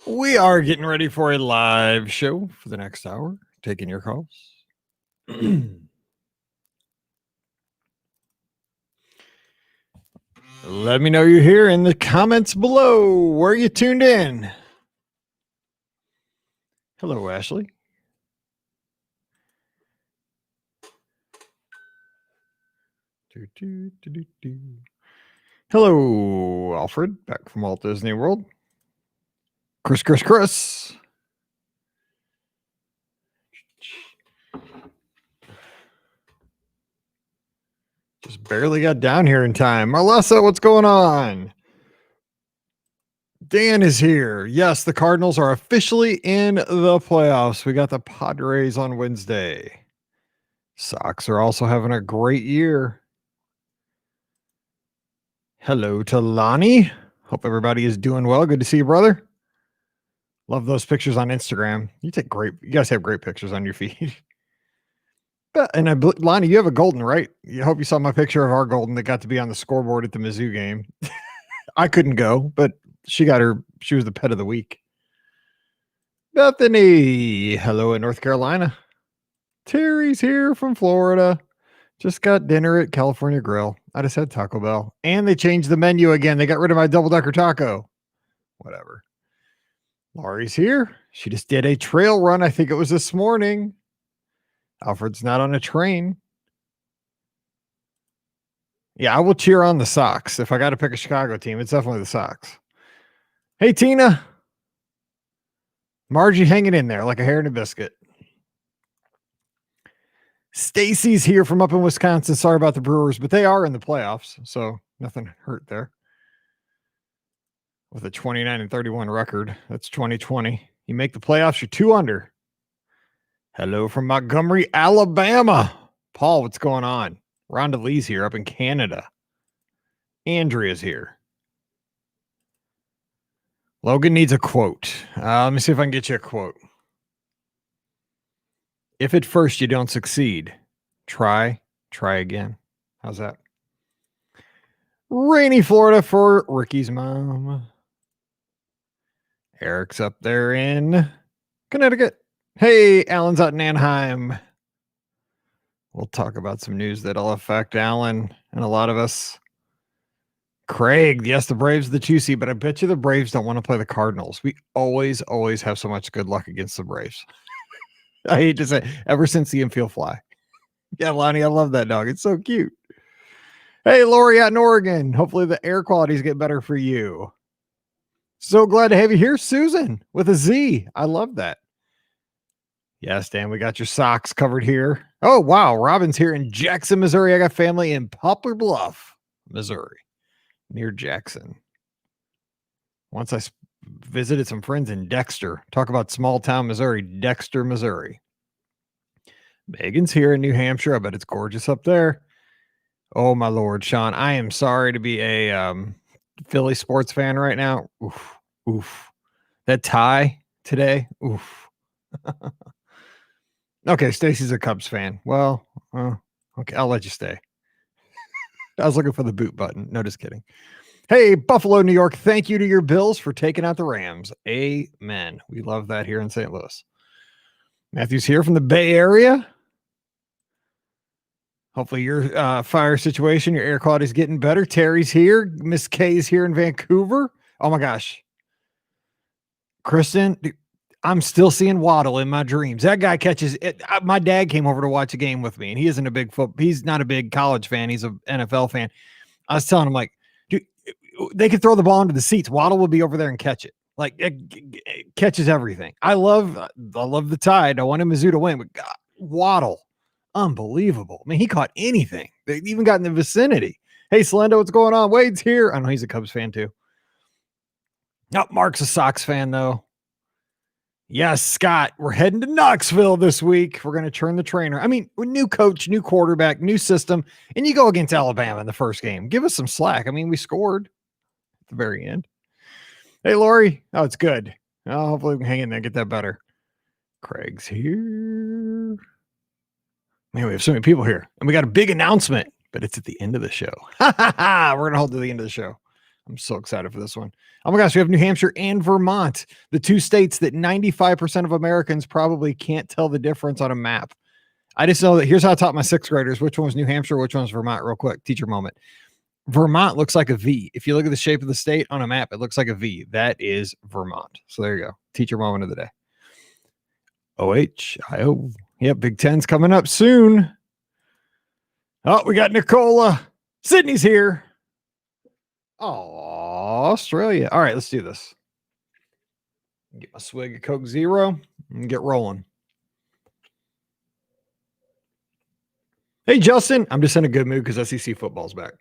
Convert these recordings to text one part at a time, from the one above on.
We are getting ready for a live show for the next hour, taking your calls. Let me know you're here in the comments below. Where you tuned in? Hello, Ashley. Hello, Alfred, back from Walt Disney World. Chris. Just barely got down here in time. Marlessa, what's going on? Dan is here. Yes, the Cardinals are officially in the playoffs. We got the Padres on Wednesday. Sox are also having a great year. Hello to Lonnie. Hope everybody is doing well. Good to see you, brother. Love those pictures on Instagram. You guys have great pictures on your feed. Lonnie, you have a golden, right? I hope you saw my picture of our golden that got to be on the scoreboard at the Mizzou game. I couldn't go, but she was the pet of the week. Bethany, hello in North Carolina. Terry's here from Florida. Just got dinner at California Grill. I just had Taco Bell. And they changed the menu again. They got rid of my double-decker taco. Whatever. Laurie's here. She just did a trail run. I think it was this morning. Alfred's not on a train. Yeah, I will cheer on the Sox. If I got to pick a Chicago team, it's definitely the Sox. Hey, Tina. Margie hanging in there like a hair in a biscuit. Stacy's here from up in Wisconsin. Sorry about the Brewers, but they are in the playoffs, so nothing hurt there. With a 29-31 record, that's 2020. You make the playoffs, you're 2 under. Hello from Montgomery, Alabama. Paul, what's going on? Rhonda Lee's here up in Canada. Andrea's here. Logan needs a quote. Let me see if I can get you a quote. If at first you don't succeed, try again. How's that? Rainy Florida for Ricky's mom. Eric's up there in Connecticut. Hey, Alan's out in Anaheim. We'll talk about some news that'll affect Alan and a lot of us. Craig, yes, the Braves are the 2 seed, but I bet you the Braves don't want to play the Cardinals. We always have so much good luck against the Braves. I hate to say, ever since the infield fly. Yeah, Lonnie, I love that dog. It's so cute. Hey, Lori out in Oregon. Hopefully the air qualities get better for you. So glad to have you here, Susan, with a Z. I love that. Yes, Dan, we got your socks covered here. Oh, wow. Robin's here in Jackson, Missouri. I got family in Poplar Bluff, Missouri, near Jackson. Once I visited some friends in Dexter. Talk about small town Missouri, Dexter, Missouri. Megan's here in New Hampshire. I bet it's gorgeous up there. Oh, my Lord, Sean, I am sorry to be a Philly sports fan right now. Oof. That tie today. Oof. Okay, Stacy's a Cubs fan. Well, okay, I'll let you stay. I was looking for the boot button. No, just kidding. Hey, Buffalo, New York, thank you to your Bills for taking out the Rams. Amen. We love that here in St. Louis. Matthew's here from the Bay Area. Hopefully your fire situation, your air quality is getting better. Terry's here. Miss Kay's here in Vancouver. Oh, my gosh. Kristen, I'm still seeing Waddle in my dreams. That guy catches it. My dad came over to watch a game with me, and he isn't a big he's not a big college fan. He's an NFL fan. I was telling him, like, dude, they could throw the ball into the seats. Waddle will be over there and catch it. Like, it catches everything. I love the Tide. I want Mizzou to win, but God, Waddle, unbelievable. I mean, he caught anything. They even got in the vicinity. Hey, Slendo, what's going on? Wade's here. I know he's a Cubs fan too. Oh, Mark's a Sox fan though. Yes, Scott, we're heading to Knoxville this week. We're going to turn the trainer. I mean, new coach, new quarterback, new system, and you go against Alabama in the first game. Give us some slack. I mean, we scored at the very end. Hey, Lori. Oh, it's good. Oh, hopefully we can hang in there and get that better. Craig's here. Man, we have so many people here. And we got a big announcement, but it's at the end of the show. We're going to hold to the end of the show. I'm so excited for this one. Oh my gosh, we have New Hampshire and Vermont, the two states that 95% of Americans probably can't tell the difference on a map. I just know that here's how I taught my sixth graders which one was New Hampshire, which one was Vermont, real quick. Teacher moment. Vermont looks like a V. If you look at the shape of the state on a map, it looks like a V. That is Vermont. So there you go. Teacher moment of the day. OHIO. Yep, Big Ten's coming up soon. Oh, we got Nicola. Sydney's here. Oh, Australia. All right, let's do this. Get my swig of Coke Zero and get rolling. Hey, Justin. I'm just in a good mood because SEC football's back.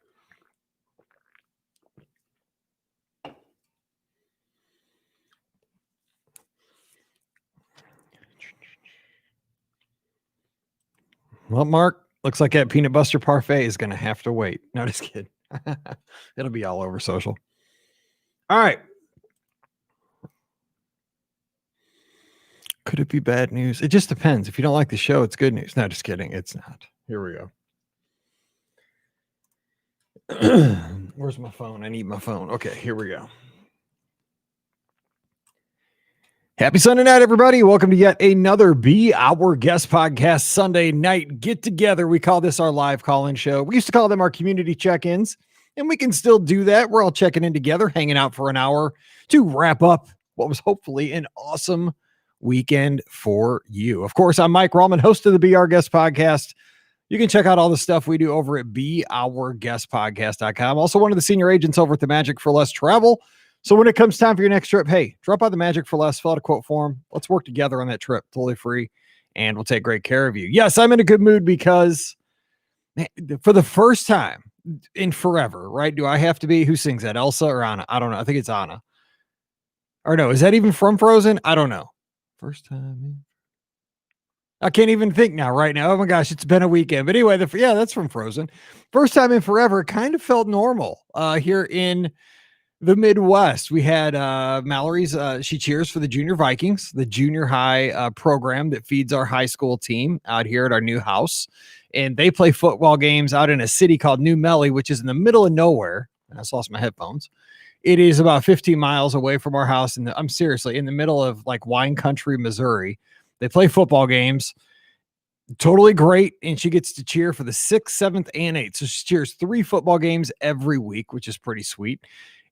Well, Mark, looks like that peanut butter parfait is going to have to wait. No, just kidding. It'll be all over social. All right. Could it be bad news? It just depends. If you don't like the show, it's good news. No, just kidding. It's not. Here we go. Where's my phone? I need my phone. Okay, here we go. Happy Sunday night, everybody. Welcome to yet another Be Our Guest podcast Sunday night get together. We call this our live call-in show. We used to call them our community check-ins, and we can still do that. We're all checking in together, hanging out for an hour to wrap up what was hopefully an awesome weekend for you. Of course, I'm Mike Rallman, host of the Be Our Guest podcast. You can check out all the stuff we do over at beourguestpodcast.com. Also one of the senior agents over at the Magic for Less Travel. So when it comes time for your next trip, hey, drop by the Magic for Less, fill out a quote form. Let's work together on that trip, totally free, and we'll take great care of you. Yes, I'm in a good mood because for the first time in forever, right? Do I have to be, who sings that, Elsa or Anna? I don't know. I think it's Anna. Or no, is that even from Frozen? I don't know. First time. I can't even think now, right now. Oh my gosh, it's been a weekend. But anyway, yeah, that's from Frozen. First time in forever, it kind of felt normal here in the Midwest. We had Mallory's, she cheers for the Junior Vikings, the junior high program that feeds our high school team out here at our new house. And they play football games out in a city called New Melly, which is in the middle of nowhere. I just lost my headphones. It is about 15 miles away from our house. And I'm seriously in the middle of like wine country, Missouri. They play football games. Totally great. And she gets to cheer for the 6th, 7th, and 8th. So she cheers 3 football games every week, which is pretty sweet.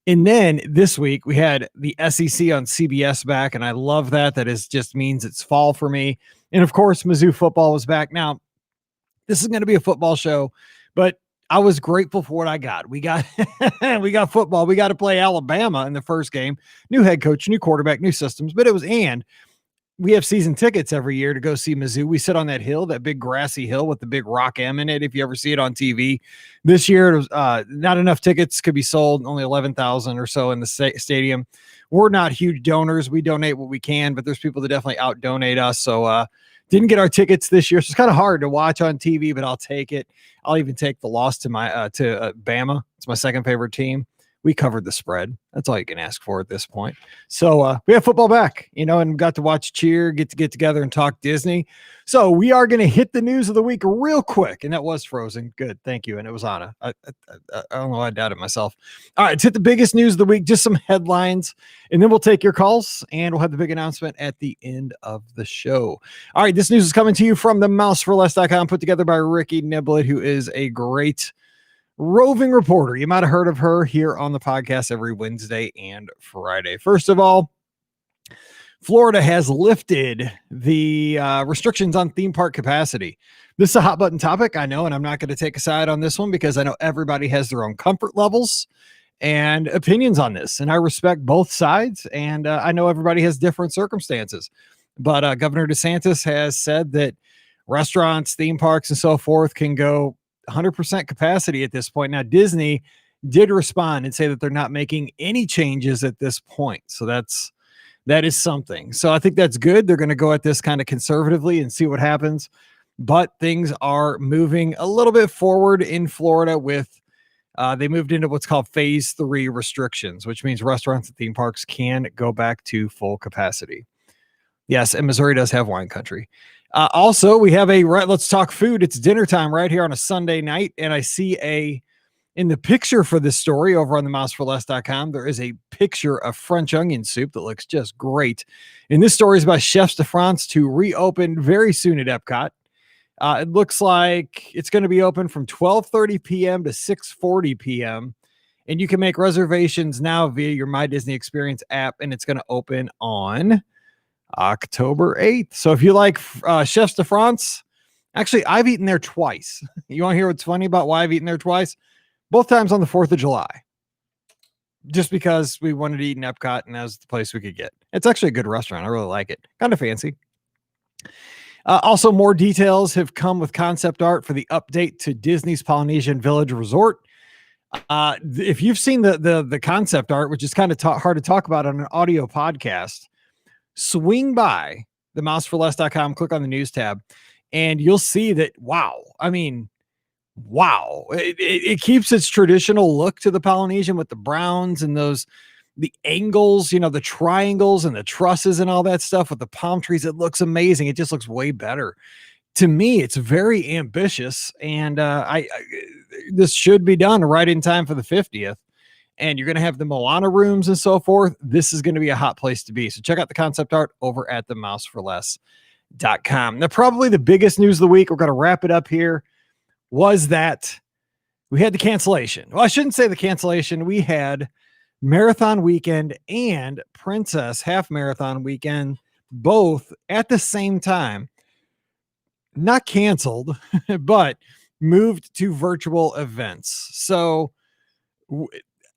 And then this week we had the SEC on CBS back, and I love that. That is just means it's fall for me. And of course, Mizzou football was back. Now, this is going to be a football show, but I was grateful for what I got. We got we got football. We got to play Alabama in the first game. New head coach, new quarterback, new systems. But it was we have season tickets every year to go see Mizzou. We sit on that hill, that big grassy hill with the big rock M in it. If you ever see it on TV, this year it was not enough tickets could be sold. Only 11,000 or so in the stadium. We're not huge donors. We donate what we can, but there's people that definitely out donate us. So didn't get our tickets this year. So it's kind of hard to watch on TV, but I'll take it. I'll even take the loss to my Bama. It's my second favorite team. We covered the spread. That's all you can ask for at this point. So we have football back, and got to watch cheer, get together and talk Disney. So we are going to hit the news of the week real quick. And that was Frozen. Good. Thank you. And it was Anna. I don't know. I doubted myself. All right. Let's hit the biggest news of the week. Just some headlines. And then we'll take your calls. And we'll have the big announcement at the end of the show. All right. This news is coming to you from the mouseforless.com, put together by Ricky Niblett, who is a great roving reporter. You might have heard of her here on the podcast every Wednesday and Friday. First of all, Florida has lifted the restrictions on theme park capacity. This is a hot button topic, I know, and I'm not going to take a side on this one because I know everybody has their own comfort levels and opinions on this, and I respect both sides, and I know everybody has different circumstances. But Governor DeSantis has said that restaurants, theme parks, and so forth can go 100% capacity at this point. Now, Disney did respond and say that they're not making any changes at this point. So that is something. So I think that's good. They're going to go at this kind of conservatively and see what happens. But things are moving a little bit forward in Florida with they moved into what's called phase 3 restrictions, which means restaurants and theme parks can go back to full capacity. Yes, and Missouri does have wine country. Also, we have let's talk food. It's dinner time right here on a Sunday night, and I see a In the picture for this story over on the mouseforless.com, there is a picture of French onion soup that looks just great. And this story is about Chefs de France to reopen very soon at Epcot. It looks like it's going to be open from 12:30 p.m. to 6:40 p.m. And you can make reservations now via your My Disney Experience app, and it's going to open on October 8th. So if you like Chefs de France, actually, I've eaten there twice. You want to hear what's funny about why I've eaten there twice? Both times on the 4th of July. Just because we wanted to eat in Epcot, and that was the place we could get. It's actually a good restaurant. I really like it. Kind of fancy. Also, more details have come with concept art for the update to Disney's Polynesian Village Resort. If you've seen the concept art, which is kind of hard to talk about on an audio podcast, swing by the mouseforless.com, click on the news tab, and you'll see that, wow. I mean, wow. It keeps its traditional look to the Polynesian with the browns and the angles, the triangles and the trusses and all that stuff with the palm trees. It looks amazing. It just looks way better. To me, it's very ambitious, and this should be done right in time for the 50th. And you're going to have the Moana rooms and so forth. This is going to be a hot place to be. So check out the concept art over at the mouseforless.com. Now, probably the biggest news of the week, we're going to wrap it up here, was that we had the cancellation. Well, I shouldn't say the cancellation. We had Marathon Weekend and Princess Half Marathon Weekend both at the same time. Not canceled, but moved to virtual events. So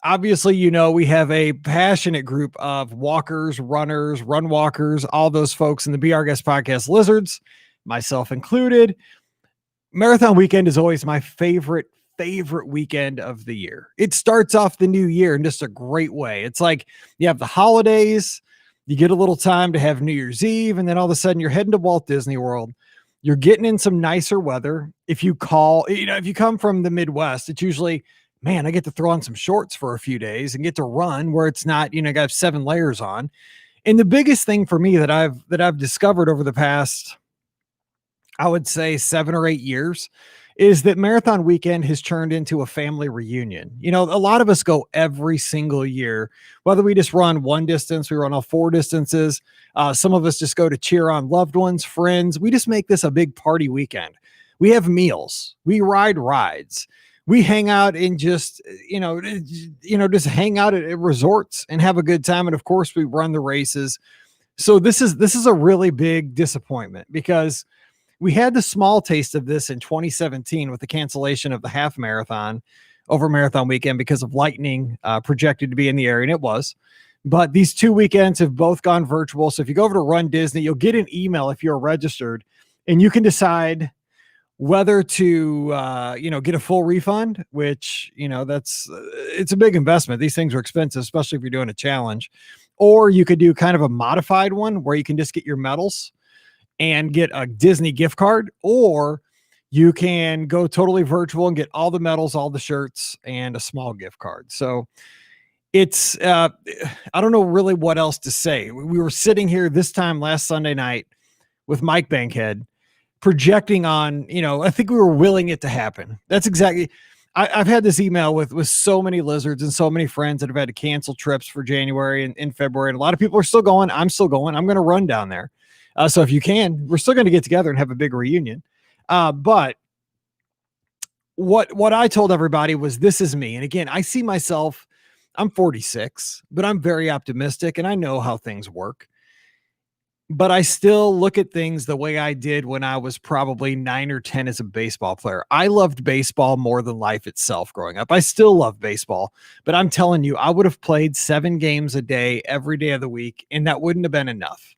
obviously, we have a passionate group of walkers, runners, run walkers, all those folks in the Be Our Guest podcast lizards, myself included. Marathon Weekend is always my favorite weekend of the year. It starts off the new year in just a great way. It's like you have the holidays, you get a little time to have New Year's Eve, and then all of a sudden you're heading to Walt Disney World. You're getting in some nicer weather. If you come from the Midwest, it's usually, man, I get to throw on some shorts for a few days and get to run where it's not, got 7 layers on. And the biggest thing for me that I've discovered over the past, I would say 7 or 8 years, is that Marathon Weekend has turned into a family reunion. A lot of us go every single year, whether we just run one distance, we run all 4 distances. Some of us just go to cheer on loved ones, friends. We just make this a big party weekend. We have meals, we ride rides, we hang out and just hang out at resorts and have a good time. And of course we run the races. So this is a really big disappointment, because we had the small taste of this in 2017 with the cancellation of the half marathon over Marathon Weekend because of lightning projected to be in the area, and it was. But these 2 weekends have both gone virtual. So if you go over to Run Disney, you'll get an email if you're registered, and you can decide whether to get a full refund, which it's a big investment. These things are expensive, especially if you're doing a challenge. Or you could do kind of a modified one where you can just get your medals and get a Disney gift card, or you can go totally virtual and get all the medals, all the shirts, and a small gift card. So it's, I don't know really what else to say. We were sitting here this time last Sunday night with Mike Bankhead projecting on, I think we were willing it to happen. That's exactly, I've had this email with so many lizards and so many friends that have had to cancel trips for January and February. And a lot of people are still going. I'm still going. I'm going to run down there. So if you can, we're still going to get together and have a big reunion. But what I told everybody was, this is me. And again, I see myself, I'm 46, but I'm very optimistic and I know how things work. But I still look at things the way I did when I was probably 9 or 10 as a baseball player. I loved baseball more than life itself growing up. I still love baseball, but I'm telling you, I would have played 7 games a day, every day of the week, and that wouldn't have been enough.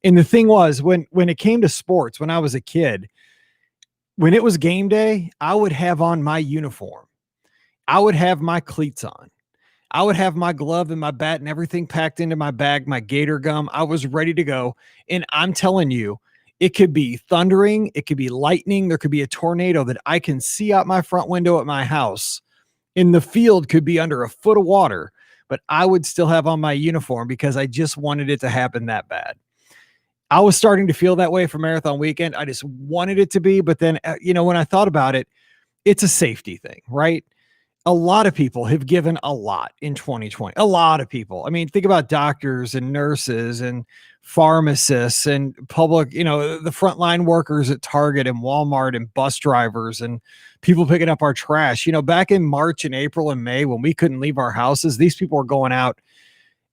And the thing was, when it came to sports, when I was a kid, when it was game day, I would have on my uniform. I would have my cleats on. I would have my glove and my bat and everything packed into my bag, my gator gum. I was ready to go. And I'm telling you, it could be thundering. It could be lightning. There could be a tornado that I can see out my front window at my house. In the field could be under a foot of water, but I would still have on my uniform because I just wanted it to happen that bad. I was starting to feel that way for Marathon Weekend. I just wanted it to be. But then, when I thought about it, it's a safety thing, right? a lot of people have given a lot in 2020. A lot of people. I mean, think about doctors and nurses and pharmacists and public, the frontline workers at Target and Walmart and bus drivers and people picking up our trash. Back in March and April and May when we couldn't leave our houses, these people were going out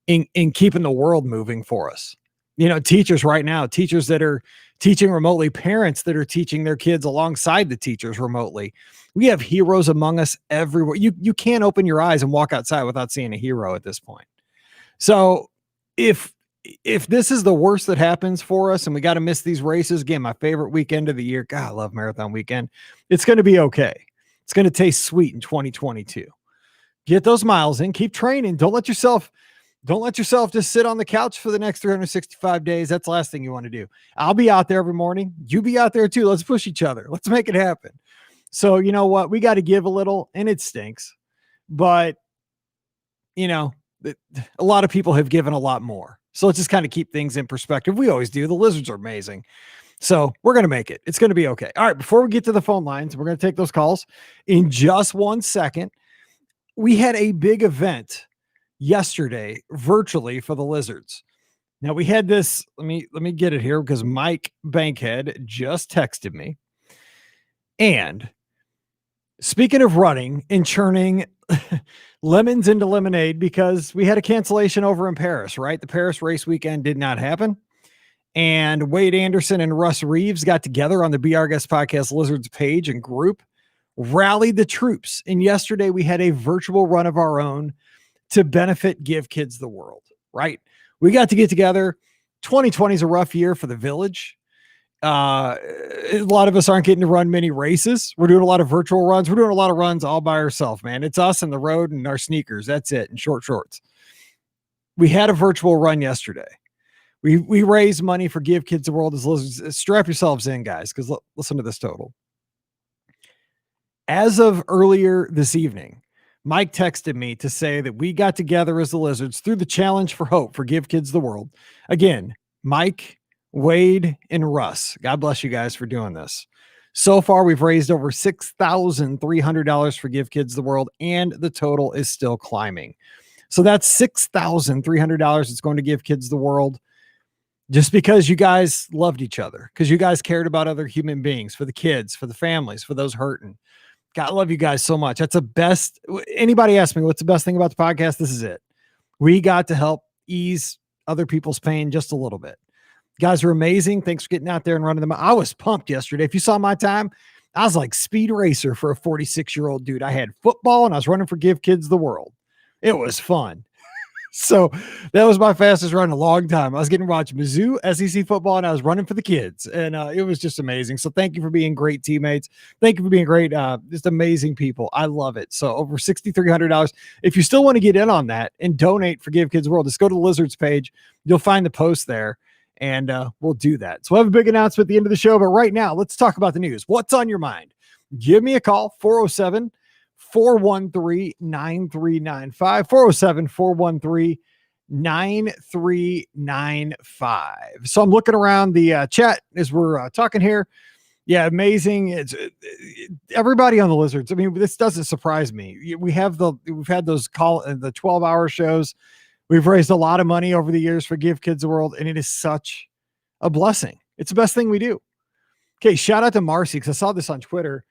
in keeping the world moving for us. Teachers right now, teachers that are teaching remotely, parents that are teaching their kids alongside the teachers remotely. We have heroes among us everywhere. You can't open your eyes and walk outside without seeing a hero at this point. So if this is the worst that happens for us and we got to miss these races, again, my favorite weekend of the year, God, I love marathon weekend. It's going to be okay. It's going to taste sweet in 2022. Get those miles in, keep training. Don't let yourself just sit on the couch for the next 365 days. That's the last thing you want to do. I'll be out there every morning. You be out there too. Let's push each other. Let's make it happen. So you know what? We got to give a little, and it stinks, but a lot of people have given a lot more. So let's just kind of keep things in perspective. We always do. The Lizards are amazing. So we're going to make it. It's going to be okay. All right. Before we get to the phone lines, we're going to take those calls in just 1 second. We had a big event yesterday virtually for the Lizards. Now we had this, let me get it here because Mike Bankhead just texted me. And speaking of running and churning lemons into lemonade, because we had a cancellation over in Paris, right? The Paris race weekend did not happen. And Wade Anderson and Russ Reeves got together on the Be Our Guest Podcast Lizards page and group, rallied the troops. And yesterday we had a virtual run of our own to benefit Give Kids the World, right? We got to get together. 2020 is a rough year for the village. A lot of us aren't getting to run many races. We're doing a lot of virtual runs. We're doing a lot of runs all by ourselves, man. It's us and the road and our sneakers. That's it. And short shorts. We had a virtual run yesterday. We raised money for Give Kids the World as Lizards. Strap yourselves in, guys, because listen to this total. As of earlier this evening, Mike texted me to say that we got together as the Lizards through the Challenge for Hope for Give Kids the World. Again, Mike, Wade, and Russ. God bless you guys for doing this. So far, we've raised over $6,300 for Give Kids the World, and the total is still climbing. So that's $6,300 it's going to Give Kids the World just because you guys loved each other, because you guys cared about other human beings, for the kids, for the families, for those hurting. God, I love you guys so much. That's the best. Anybody ask me what's the best thing about the podcast? This is it. We got to help ease other people's pain just a little bit. Guys are amazing. Thanks for getting out there and running them. I was pumped yesterday. If you saw my time, I was like speed racer for a 46-year-old dude. I had football and I was running for Give Kids the World. It was fun. So that was my fastest run in a long time. I was getting to watch Mizzou SEC football and I was running for the kids. And it was just amazing. So thank you for being great teammates. Thank you for being great, just amazing people. I love it. So over $6,300. If you still want to get in on that and donate for Give Kids the World, just go to the Lizards page. You'll find the post there. And we'll do that. So we'll have a big announcement at the end of the show. But right now, let's talk about the news. What's on your mind? Give me a call, 407-413-9395, 407-413-9395. So I'm looking around the chat as we're talking here. Yeah, amazing. It's everybody on the Lizards. I mean, this doesn't surprise me. We've had those the 12-hour shows. We've raised a lot of money over the years for Give Kids the World, and it is such a blessing. It's the best thing we do. Okay, shout out to Marcy, because I saw this on Twitter.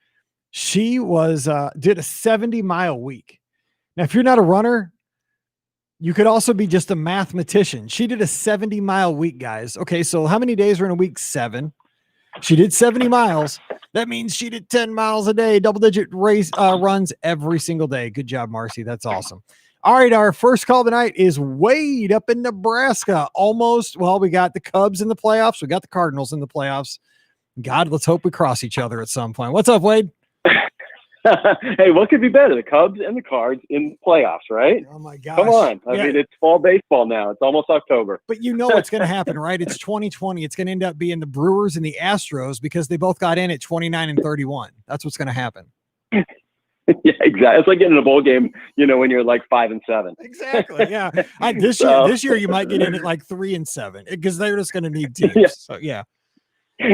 She did a 70-mile week. Now, if you're not a runner, you could also be just a mathematician. She did a 70-mile week, guys. Okay, so how many days are in a week? 7. She did 70 miles. That means she did 10 miles a day, double-digit race runs every single day. Good job, Marcy. That's awesome. All right, our first call tonight is Wade up in Nebraska. We got the Cubs in the playoffs. We got the Cardinals in the playoffs. God, let's hope we cross each other at some point. What's up, Wade? Hey, what could be better? The Cubs and the Cards in the playoffs, right? Oh, my gosh. Come on. I mean, it's fall baseball now. It's almost October. But you know what's going to happen, right? It's 2020. It's going to end up being the Brewers and the Astros because they both got in at 29 and 31. That's what's going to happen. Yeah, exactly. It's like getting a bowl game, when you're like 5 and 7. Exactly. Yeah. This year you might get in at like 3 and 7 because they're just going to need teams. Yeah. So yeah.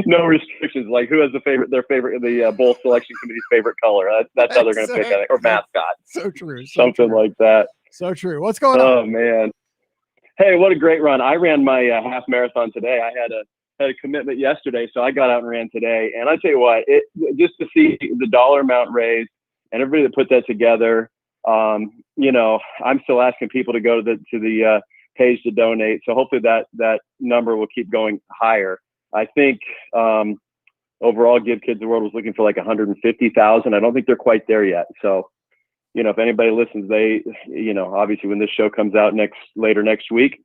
No restrictions. Like who has the bowl selection committee's favorite color? That's how they're going to pick it, or mascot. So true. Something like that. So true. What's going on? Oh man. Hey, what a great run. I ran my half marathon today. I had a commitment yesterday, so I got out and ran today. And I tell you what, just to see the dollar amount raised and everybody that put that together, I'm still asking people to go to the page to donate. So hopefully that number will keep going higher. I think overall, Give Kids the World was looking for like 150,000. I don't think they're quite there yet. So, if anybody listens, obviously when this show comes out later next week,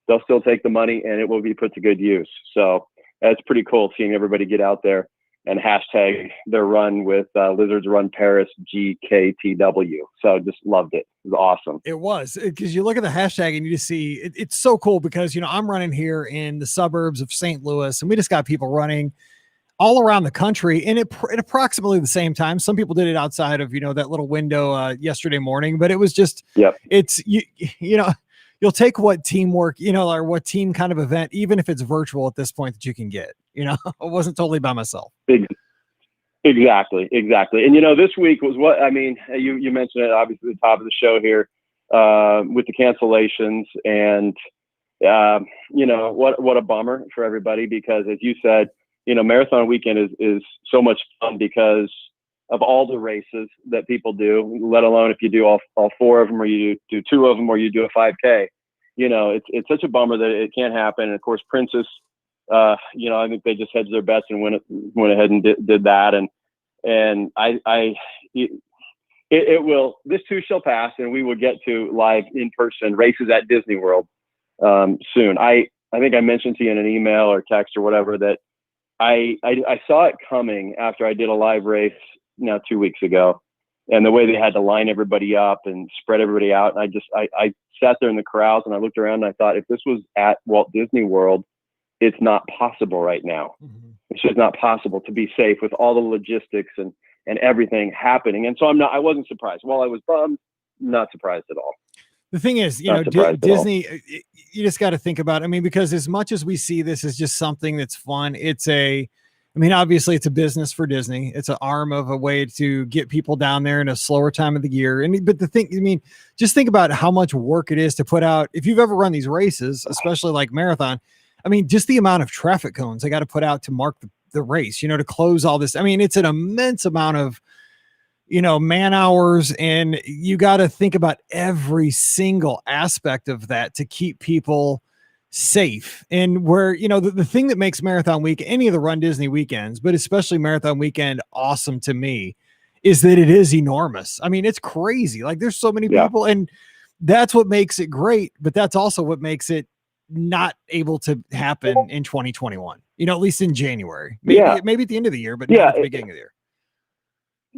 they'll still take the money and it will be put to good use. So that's pretty cool seeing everybody get out there and hashtag their run with Lizards Run Paris GKTW. So just loved it. It was awesome. It was, because you look at the hashtag and you just see it's so cool because, I'm running here in the suburbs of St. Louis and we just got people running all around the country and at approximately the same time. Some people did it outside of, that little window yesterday morning, but it was just, it's, you'll take what teamwork, or what team kind of event, even if it's virtual at this point that you can get, I wasn't totally by myself. Exactly. And, this week was you mentioned it obviously at the top of the show here with the cancellations and, what a bummer for everybody, because as you said, marathon weekend is so much fun because of all the races that people do, let alone if you do all four of them, or you do two of them, or you do a 5K. It's such a bummer that it can't happen. And of course, Princess, I think they just hedged their bets and went ahead and did that. And it will. This too shall pass, and we will get to live in person races at Disney World soon. I think I mentioned to you in an email or text or whatever that I saw it coming after I did a live race 2 weeks ago, and the way they had to line everybody up and spread everybody out. And I sat there in the corrals and I looked around and I thought, if this was at Walt Disney World, it's not possible right now. Mm-hmm. It's just not possible to be safe with all the logistics and everything happening. And so I wasn't surprised. While I was bummed, not surprised at all. The thing is, Disney, you just got to think about it. Because as much as we see this as just something that's fun, obviously it's a business for Disney. It's an arm of a way to get people down there in a slower time of the year. But the thing, just think about how much work it is to put out. If you've ever run these races, especially like marathon, just the amount of traffic cones they got to put out to mark the race, to close all this. It's an immense amount of, man hours, and you got to think about every single aspect of that to keep people safe. And where, the thing that makes Marathon Week, any of the Run Disney weekends, but especially Marathon Weekend, awesome to me, is that it is enormous. It's crazy. Like there's so many people, and that's what makes it great, but that's also what makes it not able to happen in 2021, at least in January, maybe at the end of the year, but not at the beginning of the year.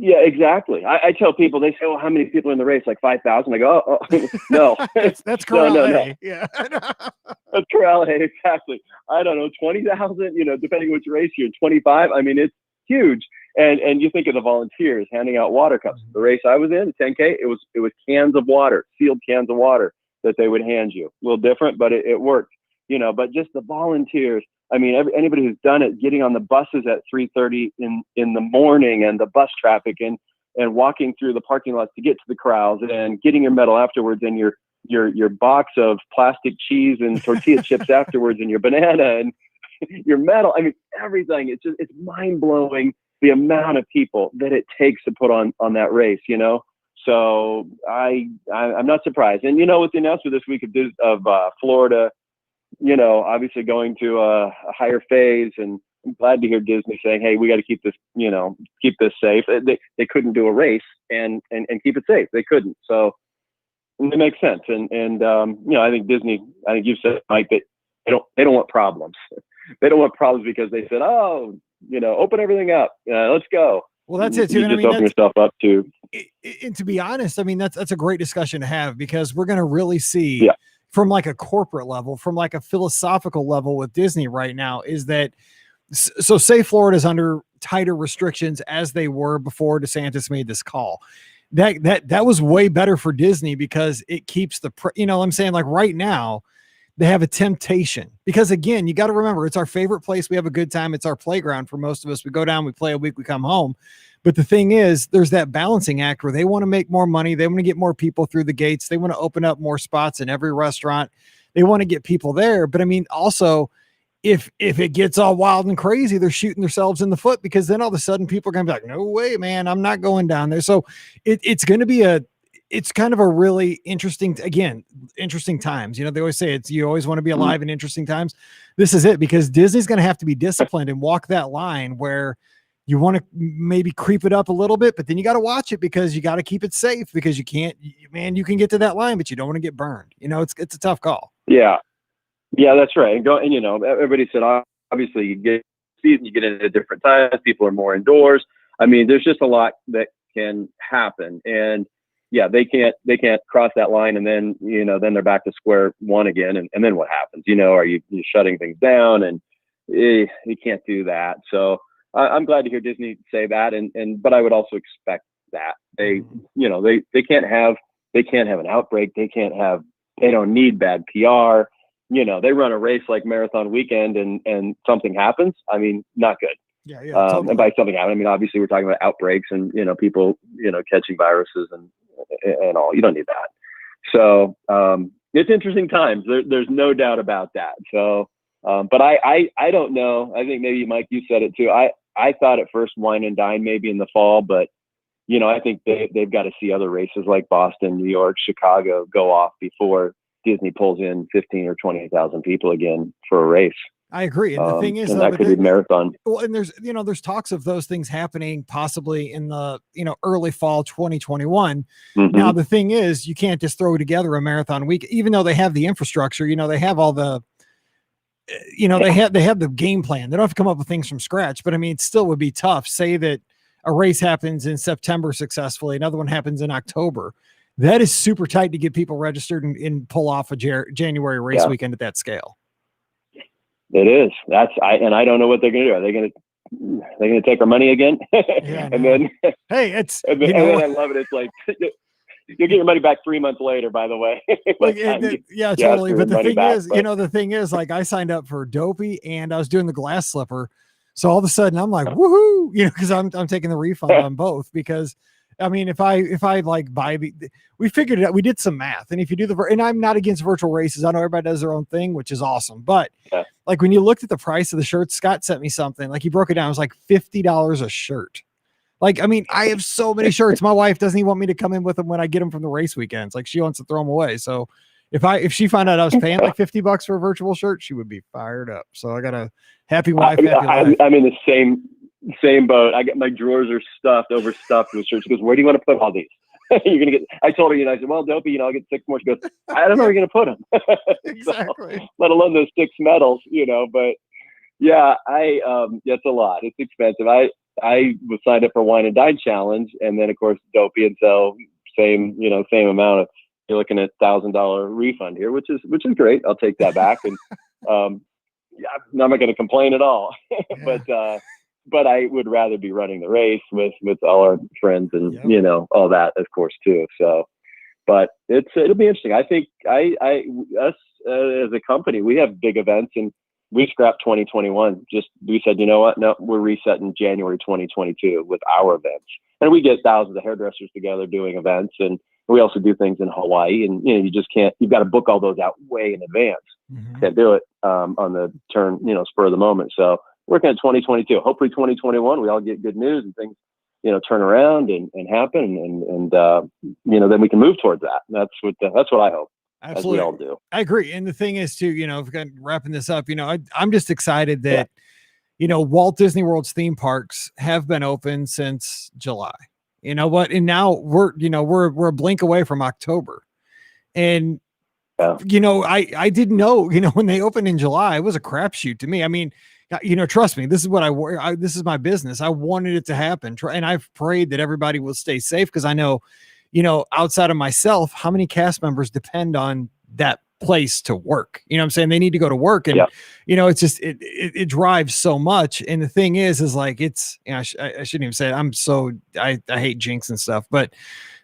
Yeah, exactly. I tell people, they say, "Well, how many people in the race? Like 5,000?" I go, "Oh, no, that's Corral A. No. Yeah, that's Corral A. Exactly. I don't know, 20,000. Depending which race you're, 25. It's huge. And you think of the volunteers handing out water cups. The race I was in, 10K, it was cans of water, sealed cans of water that they would hand you. A little different, but it worked. But just the volunteers. Anybody who's done it, getting on the buses at 3:30 in the morning, and the bus traffic, and walking through the parking lots to get to the corrals, and getting your medal afterwards, and your box of plastic cheese and tortilla chips afterwards, and your banana and your medal. Everything. It's mind blowing the amount of people that it takes to put on that race. So I'm not surprised. And with the announcement this week of Florida, obviously going to a higher phase, and I'm glad to hear Disney saying, "Hey, we got to keep this, keep this safe." They couldn't do a race and keep it safe. They couldn't. So it makes sense. And I think Disney, I think you've said, Mike, that they don't want problems. They don't want problems because they said, "Oh, open everything up. Let's go." Well, that's it too. You just open yourself up to. And to be honest, that's a great discussion to have, because we're going to really see from like a corporate level, from like a philosophical level with Disney right now, is that, so say Florida's under tighter restrictions as they were before DeSantis made this call. That was way better for Disney, because it keeps I'm saying, like right now, they have a temptation, because again, you got to remember, it's our favorite place. We have a good time. It's our playground for most of us. We go down, we play a week, we come home. But the thing is, there's that balancing act where they want to make more money. They want to get more people through the gates. They want to open up more spots in every restaurant. They want to get people there. But I mean, also, if it gets all wild and crazy, they're shooting themselves in the foot, because then all of a sudden people are going to be like, no way, man, I'm not going down there. So it's going to be it's kind of a really interesting times. You know, they always say you always want to be alive in interesting times. This is it, because Disney's going to have to be disciplined and walk that line where you want to maybe creep it up a little bit, but then you got to watch it, because you got to keep it safe, because you can't, man, you can get to that line, but you don't want to get burned. You know, it's a tough call. Yeah. Yeah, that's right. And you know, everybody said, obviously you get season, you get in at different times. People are more indoors. I mean, there's just a lot that can happen, and yeah, they can't cross that line, and then, you know, then they're back to square one again. And then what happens? You know, are you shutting things down? And you can't do that. So I'm glad to hear Disney say that, but I would also expect that they can't have an outbreak. They don't need bad PR. You know, they run a race like Marathon Weekend and something happens. I mean, not good. Yeah. Totally. And by something happen, I mean, obviously we're talking about outbreaks and, you know, people, you know, catching viruses and all. You don't need that. So it's interesting times. There's no doubt about that. So, but I don't know. I think maybe, Mike, you said it too. I thought at first wine and dine maybe in the fall, but, you know, I think they've got to see other races like Boston, New York, Chicago go off before Disney pulls in 15 or 20,000 people again for a race. I agree. And the thing is, that could be marathon. Well, and there's talks of those things happening possibly in the, you know, early fall 2021. Mm-hmm. Now, the thing is, you can't just throw together a marathon week, even though they have the infrastructure, you know, they have all the, you know, they have the game plan. They don't have to come up with things from scratch, but I mean, it still would be tough. Say that a race happens in September successfully, another one happens in October. That is super tight to get people registered and pull off a January race weekend at that scale. It is. I don't know what they're going to do. Are they going to take our money again? Yeah, and then, hey, and then I love it. It's like, you'll get your money back 3 months later, by the way. Yeah, totally. But the thing is, like, I signed up for Dopey and I was doing the glass slipper. So all of a sudden I'm like, woohoo, you know, cause I'm taking the refund on both, because I mean, if I like buy we figured it out, we did some math, and if you do and I'm not against virtual races. I know everybody does their own thing, which is awesome. But like when you looked at the price of the shirts, Scott sent me something, like he broke it down. It was like $50 a shirt. Like, I mean, I have so many shirts. My wife doesn't even want me to come in with them when I get them from the race weekends. Like, she wants to throw them away. So if she found out I was paying like $50 for a virtual shirt, she would be fired up. So I got a happy wife. I'm in the same boat. I get my drawers are overstuffed with shirts. She goes, where do you want to put all these? You're gonna get. I told her, you know, I said, well, Dopey, you know, I'll get 6 more. She goes, I don't know where you're gonna put them. Exactly. So, let alone those 6 medals, you know. But yeah, it's a lot. It's expensive. I was signed up for Wine and Dine Challenge, and then of course Dopey, and so same amount of. You're looking at $1,000 refund here, which is great. I'll take that back, and I'm not going to complain at all. Yeah. But I would rather be running the race with all our friends and you know, all that, of course, too. So, but it'll be interesting. I think us as a company, we have big events, and we scrapped 2021. We said, you know what? No, we're resetting January 2022 with our events, and we get thousands of hairdressers together doing events, and we also do things in Hawaii, and you know, you just can't. You've got to book all those out way in advance. Mm-hmm. Can't do it on the turn, you know, spur of the moment. So working at 2022. Hopefully 2021, we all get good news and things, you know, turn around and happen, and you know, then we can move towards that. And that's what I hope. Absolutely, as we all do. I agree. And the thing is, too, you know, wrapping this up, you know, I'm just excited that you know, Walt Disney World's theme parks have been open since July. You know what? And now we're a blink away from October. And, you know, I didn't know, you know, when they opened in July, it was a crapshoot to me. I mean, you know, trust me, this is what this is my business. I wanted it to happen. And I've prayed that everybody will stay safe, because I know, you know, outside of myself, how many cast members depend on that place to work. You know what I'm saying? They need to go to work, and you know, it's just it drives so much. And the thing is like, it's, you know, I shouldn't even say it. I hate jinx and stuff, but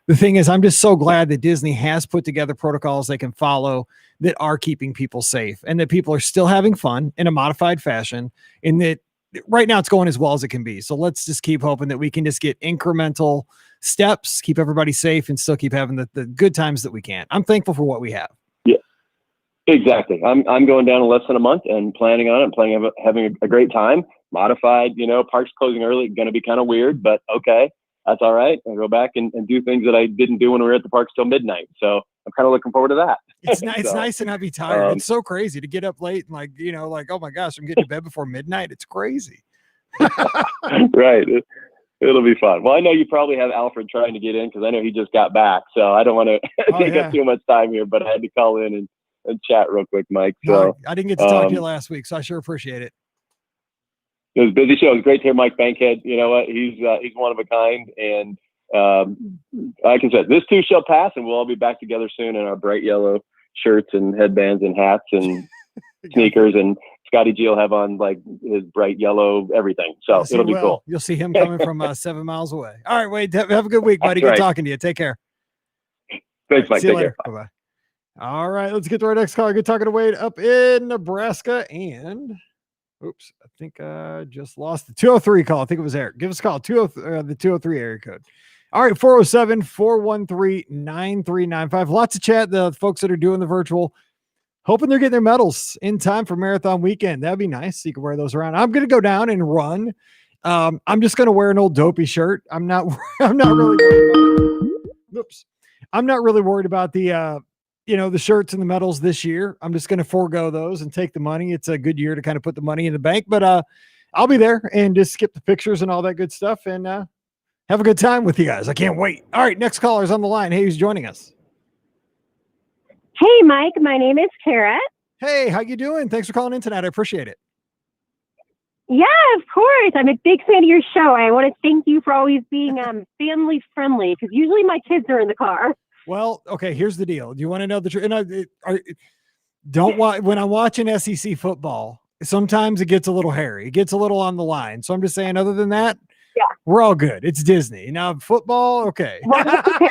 the thing is, I'm just so glad that Disney has put together protocols they can follow that are keeping people safe and that people are still having fun in a modified fashion, and that right now it's going as well as it can be. So let's just keep hoping that we can just get incremental steps, keep everybody safe, and still keep having the good times that we can. I'm thankful for what we have. Yeah, exactly. I'm going down in less than a month and planning on it, planning on having a great time. Modified, parks closing early, going to be kind of weird, but okay, that's all right. I'll go back and do things that I didn't do when we were at the parks till midnight. So I'm kind of looking forward to that. It's nice to not be tired. It's so crazy to get up late and like, oh my gosh, I'm getting to bed before midnight. It's crazy. Right. It'll be fun. Well, I know you probably have Alfred trying to get in because I know he just got back. So I don't want to take up too much time here, but I had to call in and chat real quick, Mike. So no, I didn't get to talk to you last week, so I sure appreciate it. It was a busy show. It was great to hear Mike Bankhead. You know what? He's one of a kind. And like I said, this too shall pass, and we'll all be back together soon in our bright yellow shirts and headbands and hats and sneakers. And Scotty G will have on like his bright yellow everything. So yes, it'll be cool. You'll see him coming from 7 miles away. All right, Wade, have a good week, buddy. Good talking to you. Take care. Thanks, Mike. See you later. Bye-bye. All right, let's get to our next caller. Good talking to Wade up in Nebraska. And oops, I think I just lost the 203 call. I think it was Eric. Give us a call, the 203 area code. All right, 407-413-9395. Lots of chat. The folks that are doing the virtual, hoping they're getting their medals in time for marathon weekend. That'd be nice. You can wear those around. I'm going to go down and run. I'm just going to wear an old dopey shirt. I'm not really worried about it. Oops. I'm not really worried about the shirts and the medals this year. I'm just going to forego those and take the money. It's a good year to kind of put the money in the bank, but I'll be there and just skip the pictures and all that good stuff and have a good time with you guys. I can't wait. All right, next caller's on the line. Hey, who's joining us? Hey, Mike. My name is Kara. Hey, how you doing? Thanks for calling in tonight. I appreciate it. Yeah, of course. I'm a big fan of your show. I want to thank you for always being family friendly because usually my kids are in the car. Well, okay, here's the deal. Do you want to know the truth? And when I'm watching SEC football, sometimes it gets a little hairy. It gets a little on the line. So I'm just saying, other than that, yeah, we're all good. It's Disney. Now football, okay. Well, that's okay.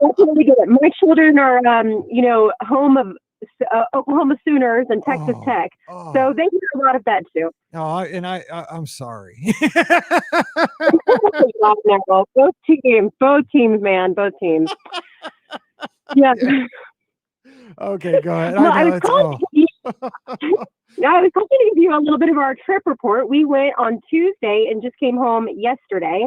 That's really good. My children are, home of Oklahoma Sooners and Texas Tech. So they hear a lot of that too. Oh, and I'm sorry. Both teams, man, both teams. Yeah. Okay, go ahead. Well, I was calling to give you a little bit of our trip report. We went on Tuesday and just came home yesterday.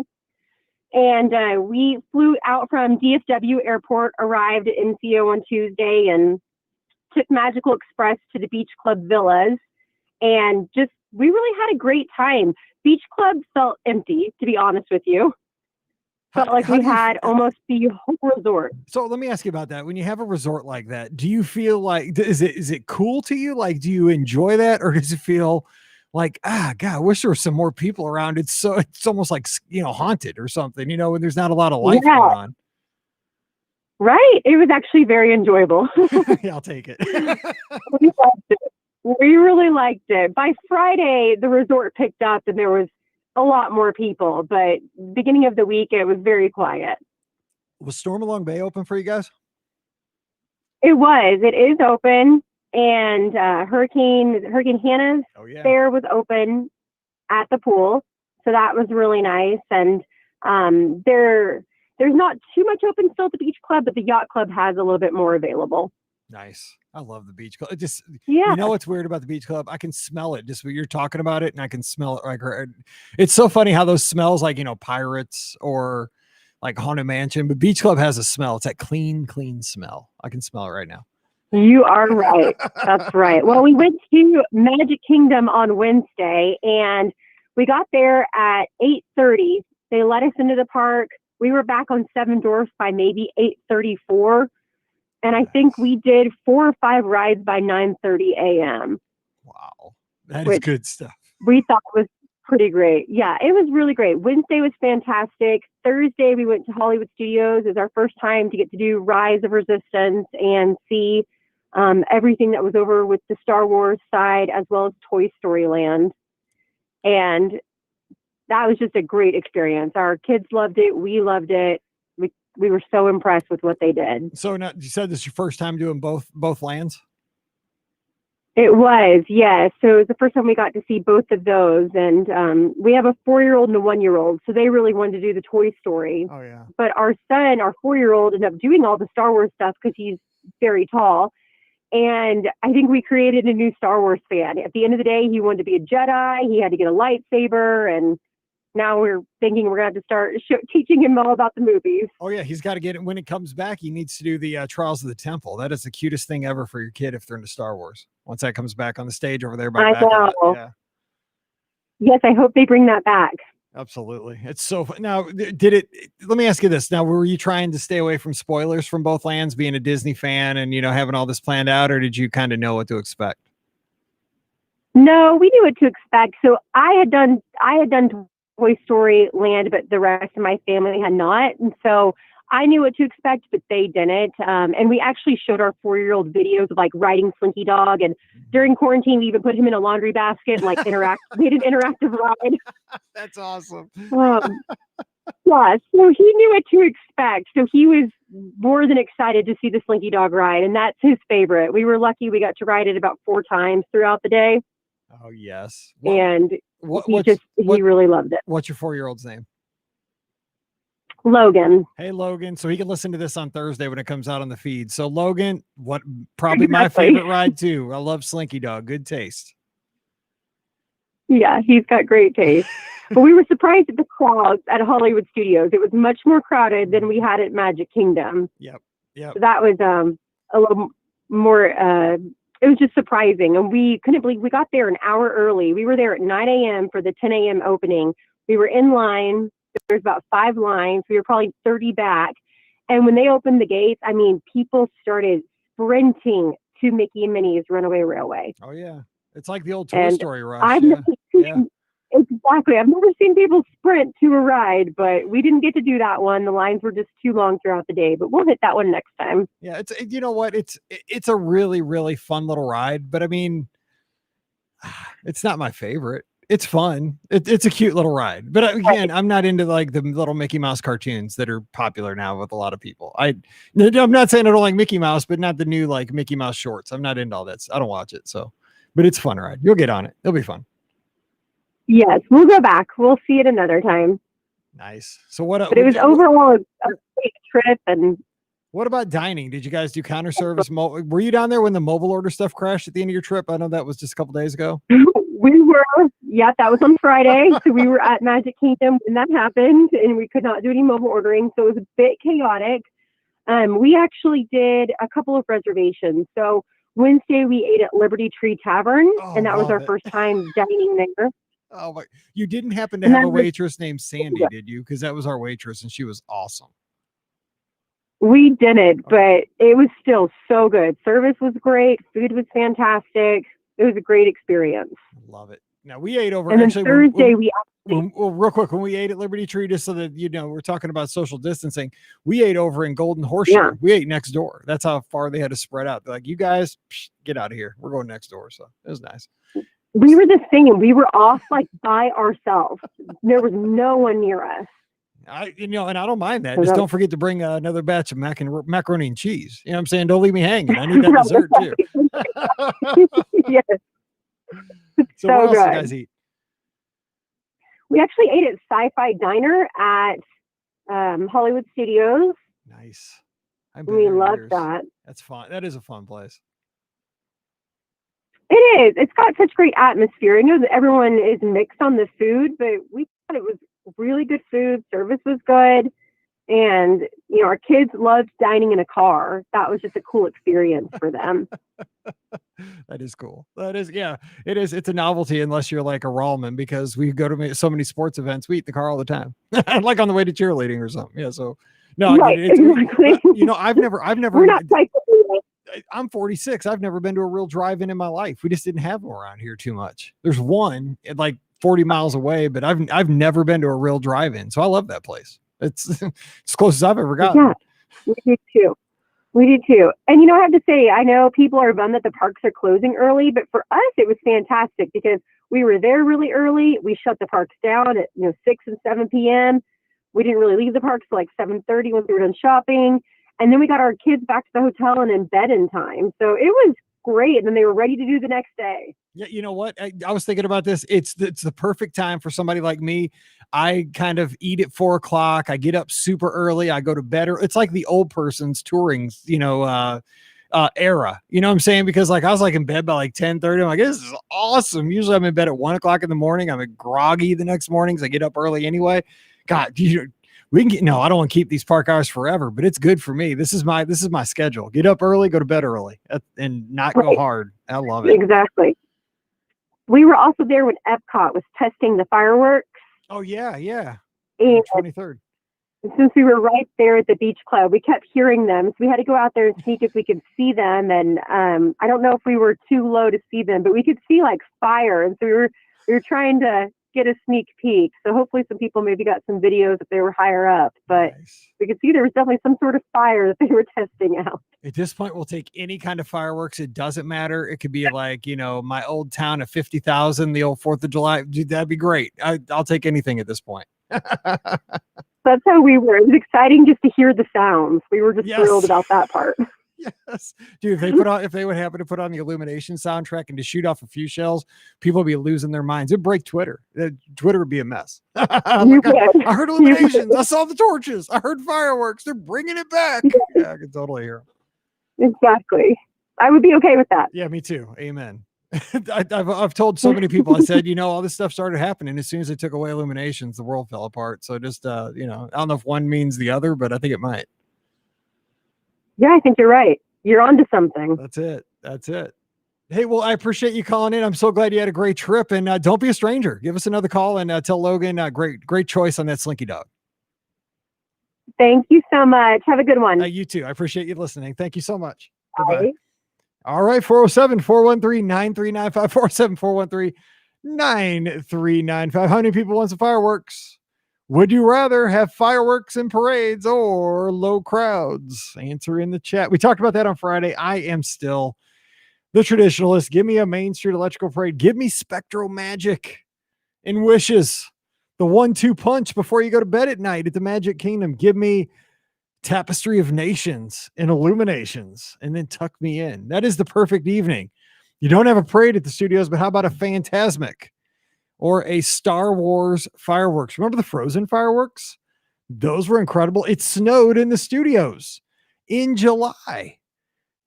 And we flew out from DFW Airport, arrived at NCO on Tuesday, and took Magical Express to the Beach Club Villas. And we really had a great time. Beach Club felt empty, to be honest with you. Felt like we had almost the whole resort. So let me ask you about that. When you have a resort like that, do you feel like, is it cool to you? Like, do you enjoy that? Or does it feel like, God, I wish there were some more people around. It's almost like, haunted or something, when there's not a lot of life going on. Right. It was actually very enjoyable. Yeah, I'll take it. We loved it. We really liked it. By Friday, the resort picked up and there was a lot more people, but beginning of the week, it was very quiet. Was Storm Along Bay open for you guys? It was. It is open. And Hurricane Hannah's fair was open at the pool. So that was really nice. And there's not too much open still at the beach club, but the yacht club has a little bit more available. Nice. I love the beach club. You know what's weird about the beach club? I can smell it just when you're talking about it, and I can smell it. Like, it's so funny how those smells like, Pirates or like Haunted Mansion, but beach club has a smell. It's that clean smell. I can smell it right now. You are right. That's right. Well, we went to Magic Kingdom on Wednesday and we got there at 8:30. They let us into the park. We were back on Seven Dwarfs by maybe 8:34. And I think we did 4 or 5 rides by 9:30 a.m. Wow. That is good stuff. We thought was pretty great. Yeah, it was really great. Wednesday was fantastic. Thursday, we went to Hollywood Studios. It was our first time to get to do Rise of Resistance and see everything that was over with the Star Wars side as well as Toy Story Land. And that was just a great experience. Our kids loved it. We loved it. We we were so impressed with what they did. So now you said this is your first time doing both lands? It was, yes. So it was the first time we got to see both of those. And we have a 4-year-old and a 1-year-old. So they really wanted to do the Toy Story. Oh, yeah. But our son, our 4-year-old, ended up doing all the Star Wars stuff because he's very tall. And I think we created a new Star Wars fan. At the end of the day, he wanted to be a Jedi. He had to get a lightsaber. And now we're thinking we're going to have to start teaching him all about the movies. Oh, yeah. He's got to get it. When it comes back, he needs to do the Trials of the Temple. That is the cutest thing ever for your kid if they're into Star Wars. Once that comes back on the stage over there by I know. Yeah. Yes, I hope they bring that back. Absolutely. It's so fun. Now, let me ask you this. Now, were you trying to stay away from spoilers from both lands, being a Disney fan and, having all this planned out, or did you kind of know what to expect? No, we knew what to expect. So I had done Toy Story Land, but the rest of my family had not. And so I knew what to expect, but they didn't. And we actually showed our 4-year-old videos of like riding Slinky Dog. And during quarantine, we even put him in a laundry basket and like made an interactive ride. That's awesome. Yeah, so he knew what to expect. So he was more than excited to see the Slinky Dog ride. And that's his favorite. We were lucky we got to ride it about 4 times throughout the day. Oh, yes. And he really loved it. What's your 4-year-old's name? Logan. Hey, Logan. So he can listen to this on Thursday when it comes out on the feed. So Logan, probably my favorite ride too. I love Slinky Dog. Good taste. Yeah, he's got great taste. But we were surprised at the crowds at Hollywood Studios. It was much more crowded than we had at Magic Kingdom. Yep. So that was a little more, it was just surprising. And we couldn't believe we got there an hour early. We were there at 9 a.m. for the 10 a.m. opening. We were in line. There was about 5 lines. We were probably 30 back. And when they opened the gates, I mean, people started sprinting to Mickey and Minnie's Runaway Railway. Oh, yeah. It's like the old Toy Story rush. Exactly. I've never seen people sprint to a ride, but we didn't get to do that one. The lines were just too long throughout the day, but we'll hit that one next time. Yeah, you know what? It's a really, really fun little ride, but I mean, it's not my favorite. It's fun. It's a cute little ride, but again, I'm not into like the little Mickey Mouse cartoons that are popular now with a lot of people. I'm not saying I don't like Mickey Mouse, but not the new like Mickey Mouse shorts. I'm not into all that. I don't watch it. So, but it's a fun ride. You'll get on it. It'll be fun. Yes, we'll go back. We'll see it another time. Nice. So but it was overall a great trip. And what about dining? Did you guys do counter service? Were you down there when the mobile order stuff crashed at the end of your trip? I know that was just a couple days ago. We were, yeah, that was on Friday. So we were at Magic Kingdom when that happened, and we could not do any mobile ordering. So it was a bit chaotic. We actually did a couple of reservations. So Wednesday we ate at Liberty Tree Tavern, and that was our first time dining there. Oh my! You didn't happen to have a waitress named Sandy, did you? Because that was our waitress, and she was awesome. We didn't, but it was still so good. Service was great. Food was fantastic. It was a great experience. Love it. Now we ate over. And actually, then Thursday well, real quick, when we ate at Liberty Tree, just so that we're talking about social distancing. We ate over in Golden Horseshoe. Yeah. We ate next door. That's how far they had to spread out. They're like, you guys, get out of here. We're going next door. So it was nice. We were the same. We were off like by ourselves. There was no one near us. And I don't mind that. Just don't forget to bring another batch of macaroni and cheese. You know what I'm saying? Don't leave me hanging. I need that dessert too. Yes. So what else did you guys eat? We actually ate at Sci-Fi Diner at Hollywood Studios. Nice. We loved that. That's fun. That is a fun place. It is. It's got such great atmosphere. I know that everyone is mixed on the food, but we thought it was really good food. Service was good. And, our kids loved dining in a car. That was just a cool experience for them. That is cool. That is, yeah, it is. It's a novelty unless you're like a Rallman, because we go to so many sports events. We eat the car all the time, like on the way to cheerleading or something. Yeah. So no, right, exactly. I've never, we're not I'm 46. I've never been to a real drive-in in my life. We just didn't have them around here too much. There's one like 40 miles away, but I've never been to a real drive-in. So I love that place. It's as close as I've ever gotten. Yeah, we did too. And I have to say, I know people are bummed that the parks are closing early, but for us, it was fantastic because we were there really early. We shut the parks down at 6 and 7 p.m. we didn't really leave the park till like 7:30 once we were done shopping. And then we got our kids back to the hotel and in bed in time. So it was great. And then they were ready to do the next day. Yeah, you know what? I was thinking about this. It's the perfect time for somebody like me. I kind of eat at 4:00. I get up super early. I go to bed. It's like the old person's touring, era. You know what I'm saying? Because like I was like in bed by like 10:30. I'm like, this is awesome. Usually I'm in bed at 1:00 in the morning. I'm groggy the next morning because I get up early anyway. God, we can get, no, I don't want to keep these park hours forever, but it's good for me. This is my schedule. Get up early, go to bed early, and not go hard. I love it. Exactly. We were also there when Epcot was testing the fireworks. Oh yeah. And 23rd. since we were right there at the beach club, we kept hearing them. So we had to go out there and sneak if we could see them. And I don't know if we were too low to see them, but we could see like fire. And so we were trying to get a sneak peek. So hopefully some people maybe got some videos if they were higher up, but Nice. we could see there was definitely some sort of fire that they were testing out. At this point, we'll take any kind of fireworks. It doesn't matter. It could be like, my old town of 50,000, the old 4th of July. Dude, that'd be great. I'll take anything at this point. That's how we were. It was exciting just to hear the sounds. We were just thrilled about that part. Yes, dude. If they would happen to put on the Illumination soundtrack and to shoot off a few shells, people would be losing their minds. It'd break Twitter. Twitter would be a mess. I heard illuminations. I saw the torches. I heard fireworks. They're bringing it back. Yeah, I can totally hear them. Exactly. I would be okay with that. Yeah, me too. Amen. I've told so many people. I said, all this stuff started happening as soon as they took away illuminations, the world fell apart. So just, I don't know if one means the other, but I think it might. Yeah, I think you're right. You're onto something. That's it. Hey, well, I appreciate you calling in. I'm so glad you had a great trip, and don't be a stranger. Give us another call and tell Logan, great choice on that Slinky Dog. Thank you so much. Have a good one. You too. I appreciate you listening. Thank you so much. Bye. Goodbye. All right. 407-413-9395, 407-413-9395. How many people want some fireworks? Would you rather have fireworks and parades or low crowds? Answer in the chat. We talked about that on Friday. I am still the traditionalist. Give me a Main Street electrical parade. Give me spectral magic and wishes. The 1-2 punch before you go to bed at night at the Magic Kingdom. Give me Tapestry of Nations and illuminations, and then tuck me in. That is the perfect evening. You don't have a parade at the studios, but how about a Phantasmic or a Star Wars fireworks? Remember the Frozen fireworks? Those were incredible. It snowed in the studios in July.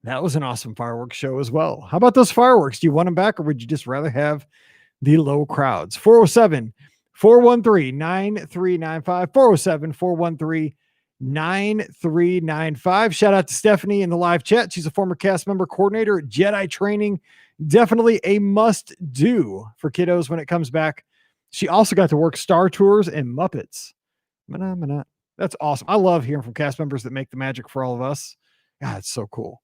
That was an awesome fireworks show as well. How about those fireworks? Do you want them back, or would you just rather have the low crowds? 407-413-9395, 407-413-9395. Shout out to Stephanie in the live chat. She's a former cast member coordinator at Jedi training. Definitely a must do for kiddos when it comes back. She also got to work Star Tours and Muppets. That's awesome. I love hearing from cast members that make the magic for all of us. God, it's so cool.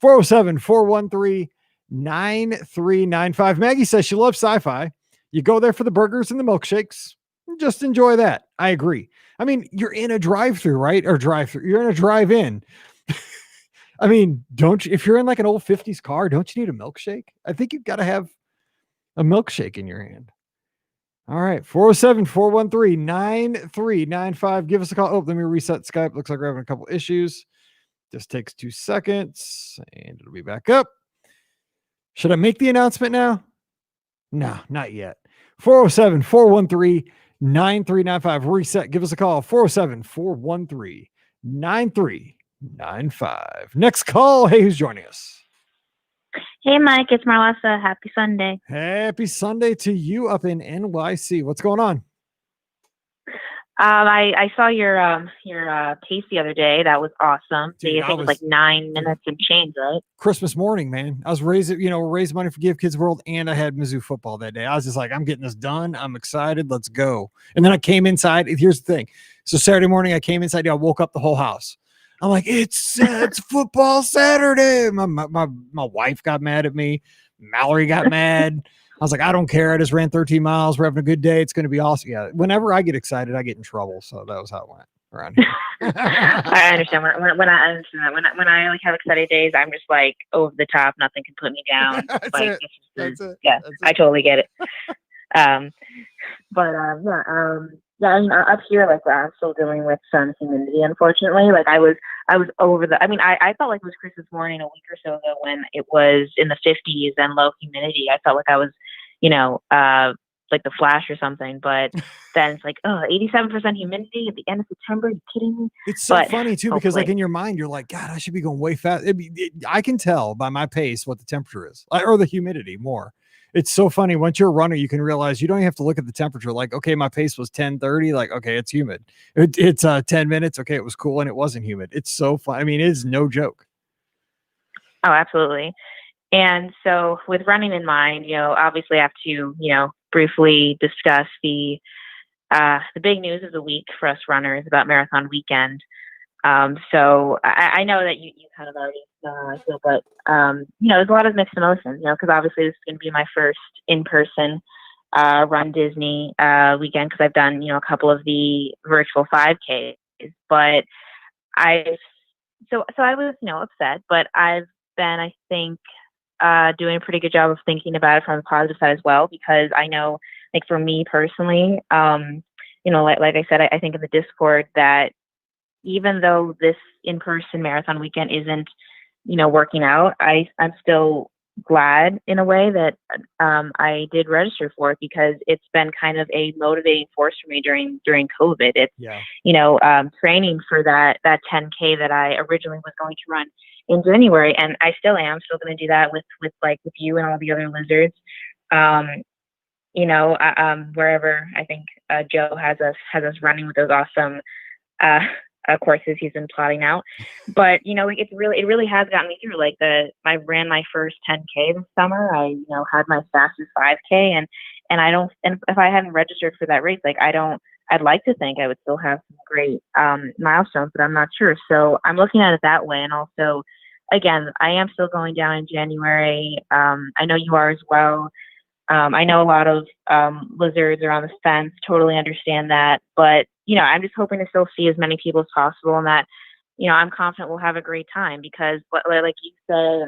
407-413-9395. Maggie says she loves sci-fi. You go there for the burgers and the milkshakes. Just enjoy that. I agree. I mean, you're in a drive-through, right? Or drive-through. You're in a drive-in. I mean, if you're in like an old 50s car, don't you need a milkshake? I think you've got to have a milkshake in your hand. All right. 407-413-9395. Give us a call. Oh, let me reset Skype. Looks like we're having a couple issues. Just takes 2 seconds and it'll be back up. Should I make the announcement now? No, not yet. 407-413-9395. Reset. Give us a call. 407-413-9395. Next call. Hey, who's joining us? Hey, Mike. It's Marlessa. Happy Sunday. Happy Sunday to you up in NYC. What's going on? I saw your case the other day. That was awesome. Dude, I think it was like 9 minutes and change, right? Christmas morning, man. I was raising money for Give Kids World, and I had Mizzou football that day. I was just like, I'm getting this done. I'm excited. Let's go. And then I came inside. Here's the thing. So Saturday morning, I came inside. I woke up the whole house. I'm like, it's football Saturday. My wife got mad at me. Mallory got mad. I was like, I don't care. I just ran 13 miles. We're having a good day. It's going to be awesome. Yeah. Whenever I get excited, I get in trouble. So that was how it went around here. I understand. When I understand that. When I like have excited days, I'm just like over the top. Nothing can put me down. That's like, it. That's it. Yeah, That's I it. totally get it. Yeah, I mean, up here, like I'm still dealing with some humidity, unfortunately. Like I was over the. I mean, I felt like it was Christmas morning a week or so ago when it was in the 50s and low humidity. I felt like I was, you know, like the Flash or something. But then it's like, oh, 87% humidity at the end of September. Are you kidding me? It's so But funny too, because like hopefully. in your mind, you're like, God, I should be going way fast. I can tell by my pace what the temperature is, or the humidity more. It's so funny. Once you're a runner, you can realize you don't even have to look at the temperature. Like, okay, my pace was 10:30. Like, okay, it's humid. It's 10 minutes. Okay, it was cool and it wasn't humid. It's so fun. I mean, it is no joke. Oh, absolutely. And so, with running in mind, obviously, I have to, briefly discuss the big news of the week for us runners about Marathon Weekend. So I know that you kind of already know how I feel, but there's a lot of mixed emotions, because obviously this is going to be my first in-person Run Disney weekend, because I've done, a couple of the virtual 5Ks, but I I was, upset, but I've been, I think, doing a pretty good job of thinking about it from the positive side as well, because I know, like for me personally, like I said, I think in the Discord that even though this in-person marathon weekend isn't, working out, I'm still glad in a way that I did register for it, because it's been kind of a motivating force for me during COVID. It's, training for that 10K that I originally was going to run in January, and I still am still going to do that with you and all the other lizards. Wherever I think Joe has us running with those awesome courses he's been plotting out. But it really has gotten me through. Like I ran my first 10K this summer. I had my fastest 5K, and if I hadn't registered for that race, I'd like to think I would still have some great milestones, but I'm not sure. So I'm looking at it that way. And also, again, I am still going down in January. I know you are as well. I know a lot of lizards are on the fence, totally understand that. But, I'm just hoping to still see as many people as possible, and that, I'm confident we'll have a great time, because like you said,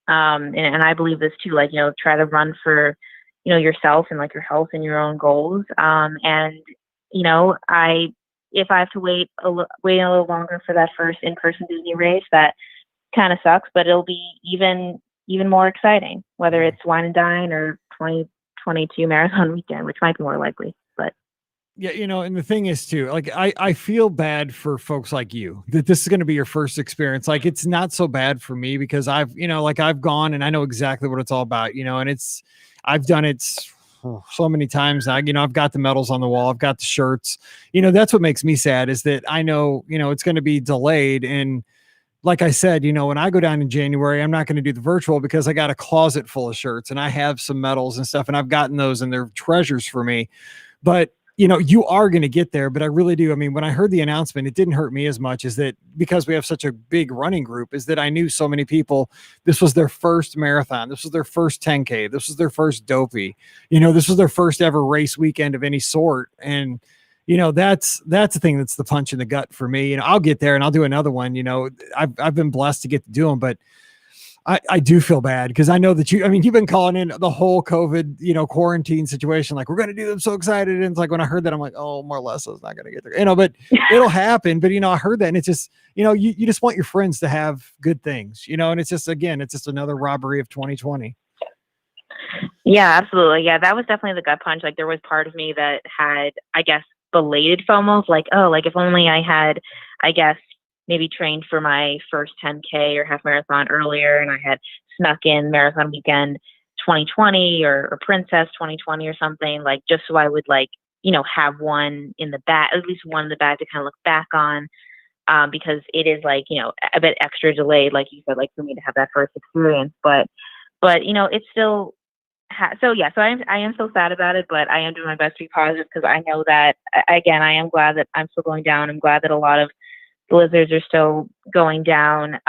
and I believe this too, try to run for, yourself and like your health and your own goals. And, if I have to wait a little longer for that first in-person Disney race, that kind of sucks, but it'll be even more exciting, whether it's Wine and Dine or 2022 Marathon Weekend, which might be more likely. But yeah, and the thing is too, like I feel bad for folks like you that this is going to be your first experience. Like it's not so bad for me, because I've gone and I know exactly what it's all about, and I've done it so many times. I've got the medals on the wall. I've got the shirts. That's what makes me sad, is that I know, it's going to be delayed. And like I said, when I go down in January, I'm not going to do the virtual, because I got a closet full of shirts and I have some medals and stuff, and I've gotten those and they're treasures for me. But you are going to get there. But I really do. I mean, when I heard the announcement, it didn't hurt me as much, as that, because we have such a big running group, is that I knew so many people, this was their first marathon. This was their first 10K. This was their first dopey. This was their first ever race weekend of any sort. And, that's the thing that's the punch in the gut for me. I'll get there and I'll do another one. I've been blessed to get to do them, but I do feel bad, because I know that you've been calling in the whole COVID, quarantine situation. Like, we're going to do them, so excited. And it's like, when I heard that, I'm like, oh, more or less, I was not going to get there, but it'll happen. But, I heard that, and it's just, you just want your friends to have good things, and it's just, again, it's just another robbery of 2020. Yeah, absolutely. Yeah, that was definitely the gut punch. Like, there was part of me that had, I guess, belated FOMO, like, oh, like if only I had, I guess, maybe trained for my first 10K or half marathon earlier, and I had snuck in Marathon Weekend 2020 or Princess 2020 or something, like, just so I would have one in the back, at least one in the back to kind of look back on, because it is a bit extra delayed, like you said, like for me to have that first experience, but it's still. So I am so sad about it, but I am doing my best to be positive, because I know that, again, I am glad that I'm still going down. I'm glad that a lot of the lizards are still going down.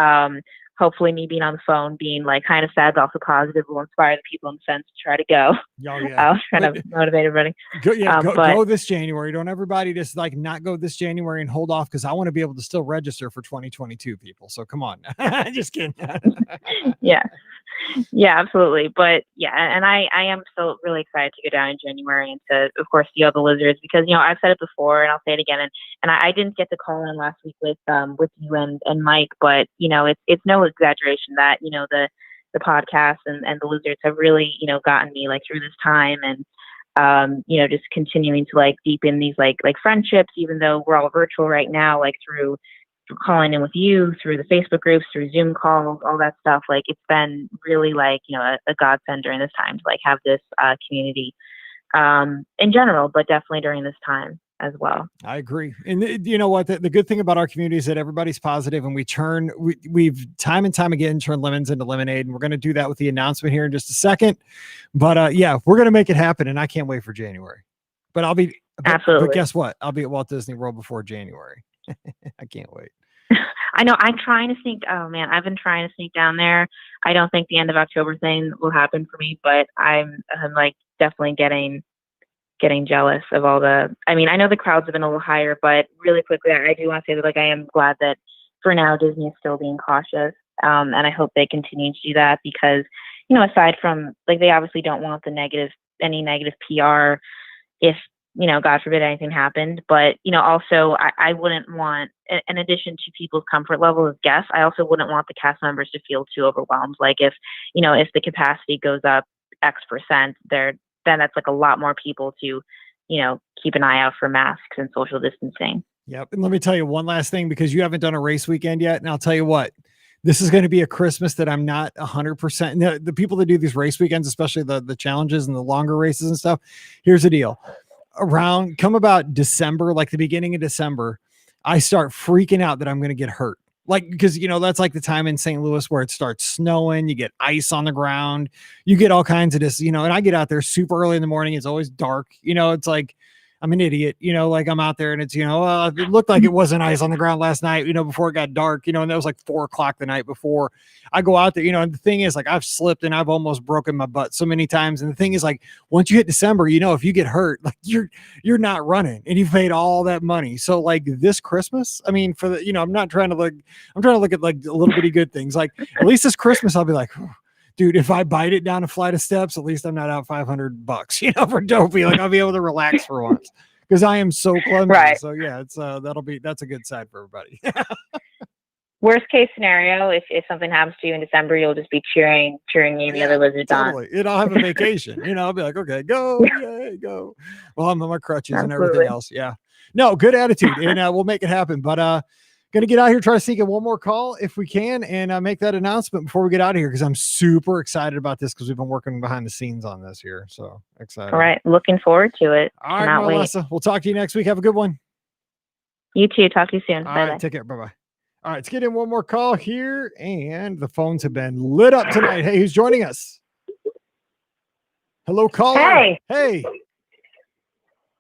Hopefully me being on the phone, being kind of sad, but also positive, will inspire the people in the fence to try to go. Oh, yeah. I'll try to motivate everybody. Go this January. Don't everybody just not go this January and hold off, because I want to be able to still register for 2022 people. So come on. Just kidding. Yeah. Yeah, absolutely. But yeah, and I am still really excited to go down in January and to, of course, see all the lizards because, I've said it before and I'll say it again. And I didn't get to call in last week with you and Mike, but, it's no exaggeration that, the podcast and the lizards have really, gotten me like through this time and, just continuing to like deepen these like friendships, even though we're all virtual right now, like through calling in with you, through the Facebook groups, through Zoom calls, all that stuff. Like it's been really like, a godsend during this time to like have this community in general, but definitely during this time as well. I agree. And you know what? The good thing about our community is that everybody's positive and we've time and time again turned lemons into lemonade. And we're going to do that with the announcement here in just a second. But yeah, we're going to make it happen. And I can't wait for January. But Absolutely. But guess what? I'll be at Walt Disney World before January. I can't wait. I know I've been trying to sneak down there. I don't think the end of October thing will happen for me, but I'm like definitely getting jealous of all I know the crowds have been a little higher, but really quickly, I do want to say that like I am glad that for now Disney is still being cautious. And I hope they continue to do that because, aside from like, they obviously don't want any negative PR if, God forbid anything happened. But, also I wouldn't want, in addition to people's comfort level as guests, I also wouldn't want the cast members to feel too overwhelmed. Like if the capacity goes up X%, then that's like a lot more people to, keep an eye out for masks and social distancing. Yep. And let me tell you one last thing, because you haven't done a race weekend yet. And I'll tell you what, this is going to be a Christmas that I'm not 100%. The people that do these race weekends, especially the challenges and the longer races and stuff. Here's the deal. Come about December, like the beginning of December, I start freaking out that I'm going to get hurt. Like, because, that's like the time in St. Louis where it starts snowing, you get ice on the ground, you get all kinds of this, and I get out there super early in the morning. It's always dark. It's like, I'm an idiot, like I'm out there and it's, it looked like it wasn't ice on the ground last night, before it got dark, and that was like 4:00 the night before. I go out there, and the thing is like, I've slipped and I've almost broken my butt so many times. And the thing is like, once you hit December, if you get hurt, like you're not running and you've paid all that money. So like this Christmas, I mean, for the, I'm trying to look at like a little bitty good things. Like at least this Christmas, I'll be like, dude, if I bite it down a flight of steps, at least I'm not out $500, for dopey. Like I'll be able to relax for once because I am so clumsy. Right. So yeah, it's that's a good side for everybody. Worst case scenario, if something happens to you in December, you'll just be cheering you and the other lizards on. And I'll have a vacation. I'll be like, okay, go, yay, go. Well, I'm on my crutches and everything else. Yeah. No, good attitude, and we'll make it happen. But gonna get out here, try to sneak in one more call if we can, and make that announcement before we get out of here because I'm super excited about this because we've been working behind the scenes on this here. So excited. All right, looking forward to it. All right, Melissa. We'll talk to you next week. Have a good one. You too. Talk to you soon. All right, take care. Bye-bye. All right, let's get in one more call here, and the phones have been lit up tonight. Hey, who's joining us? Hello, caller. Hey.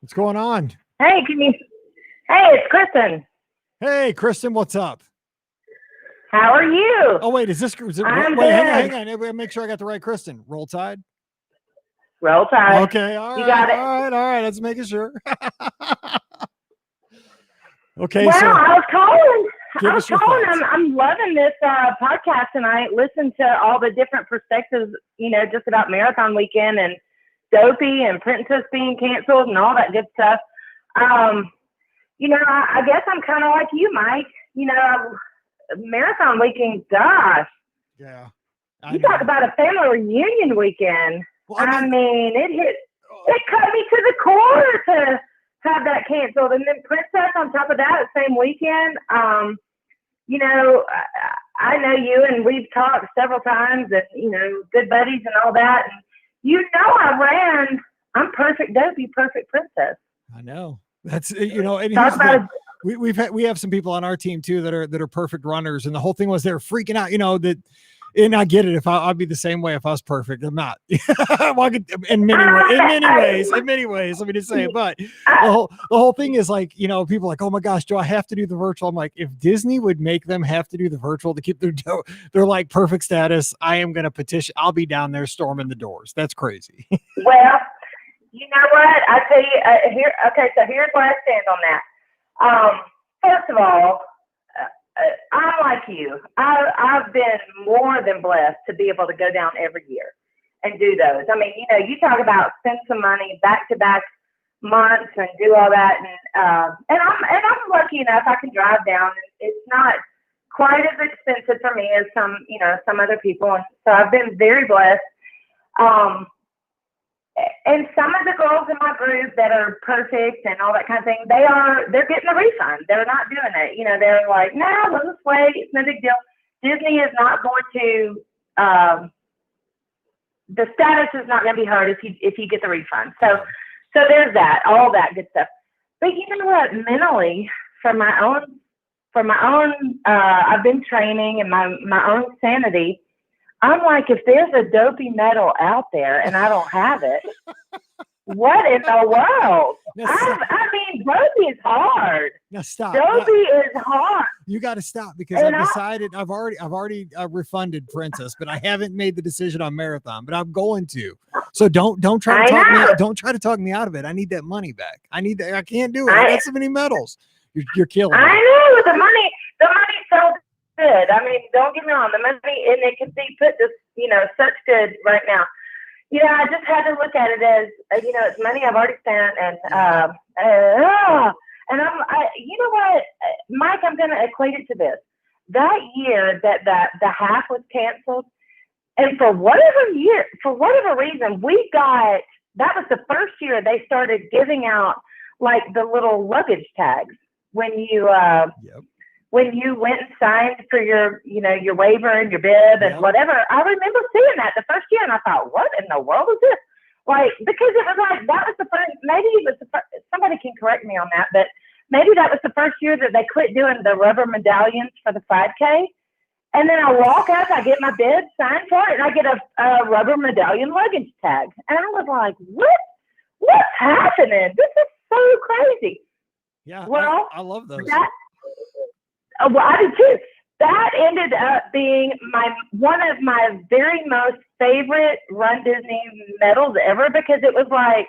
What's going on? Hey, it's Kristen. Hey, Kristen, what's up? How are you? Oh, wait, I'm wait, good. hang on. Make sure I got the right Kristen. Roll Tide? Roll Tide. Okay, all right. You got it. All right. Let's make it sure. Okay, well, so I was calling. thoughts. I'm loving this podcast, and I listened to all the different perspectives, just about Marathon Weekend and Dopey and Princess being canceled and all that good stuff. I guess I'm kind of like you, Mike. Marathon Weekend, gosh. Yeah. You talk about a family reunion weekend. Well, it cut me to the core to have that canceled. And then Princess on top of that same weekend. I know you and we've talked several times and, good buddies and all that. And I'm perfect Dopey, perfect Princess. I know. That's, and we have some people on our team too that are perfect runners. And the whole thing was they're freaking out, and I get it. If I'd be the same way if I was perfect, I'm not. in many ways, let me just say. But the whole thing is like, people are like, oh my gosh, do I have to do the virtual? I'm like, if Disney would make them have to do the virtual to keep their like perfect status, I am going to petition. I'll be down there storming the doors. That's crazy. Well, you know what? I tell you so here's where I stand on that. First of all, I'm like you. I've been more than blessed to be able to go down every year and do those. I mean, you talk about spend some money back to back months and do all that, and I'm lucky enough I can drive down. It's not quite as expensive for me as some other people, and so I've been very blessed. And some of the girls in my group that are perfect and all that kind of thing, they're getting a refund. They're not doing it. They're like, nah, we'll just wait. It's no big deal. Disney is not going to, the status is not going to be hurt if you get the refund. So there's that, all that good stuff. But you know what? Mentally, for my own, I've been training and my own sanity. I'm like, if there's a dopey medal out there and I don't have it, what in the world? I mean, dopey is hard. Now stop. Dopey is hard. You got to stop because I've already refunded Princess, but I haven't made the decision on Marathon, but I'm going to. So don't try to talk me out of it. I need that money back. I can't do it. I got so many medals. You're killing me. I know the money's so good. I mean, don't get me wrong, the money, and it can be put to, such good right now. I just had to look at it as, it's money I've already spent, and you know what, Mike, I'm going to equate it to this. That year that the half was canceled, and for whatever reason, that was the first year they started giving out like the little luggage tags when you, when you went and signed for your waiver and your bib and whatever. I remember seeing that the first year, and I thought, what in the world is this? Like, because it was like, that was the first, maybe it was the first, somebody can correct me on that, but maybe that was the first year that they quit doing the rubber medallions for the 5K. And then I walk up, I get my bib signed for it, and I get a rubber medallion luggage tag. And I was like, what's happening? This is so crazy. Yeah, well, I love those. Well, I did too. That ended up being one of my very most favorite Run Disney medals ever, because it was like,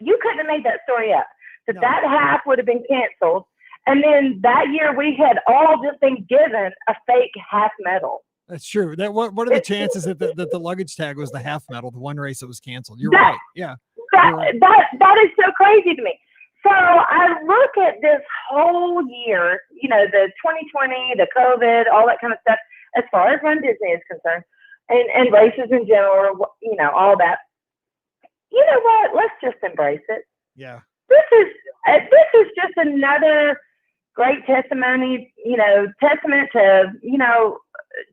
you couldn't have made that story up. That half would have been canceled. And then that year we had all just been given a fake half medal. That's true. What are the chances that the luggage tag was the half medal, the one race that was canceled? You're right. Yeah. That is so crazy to me. So I look at this whole year, the 2020, the COVID, all that kind of stuff, as far as Run Disney is concerned, and races in general, all that. You know what? Let's just embrace it. Yeah. This is just another great testament to,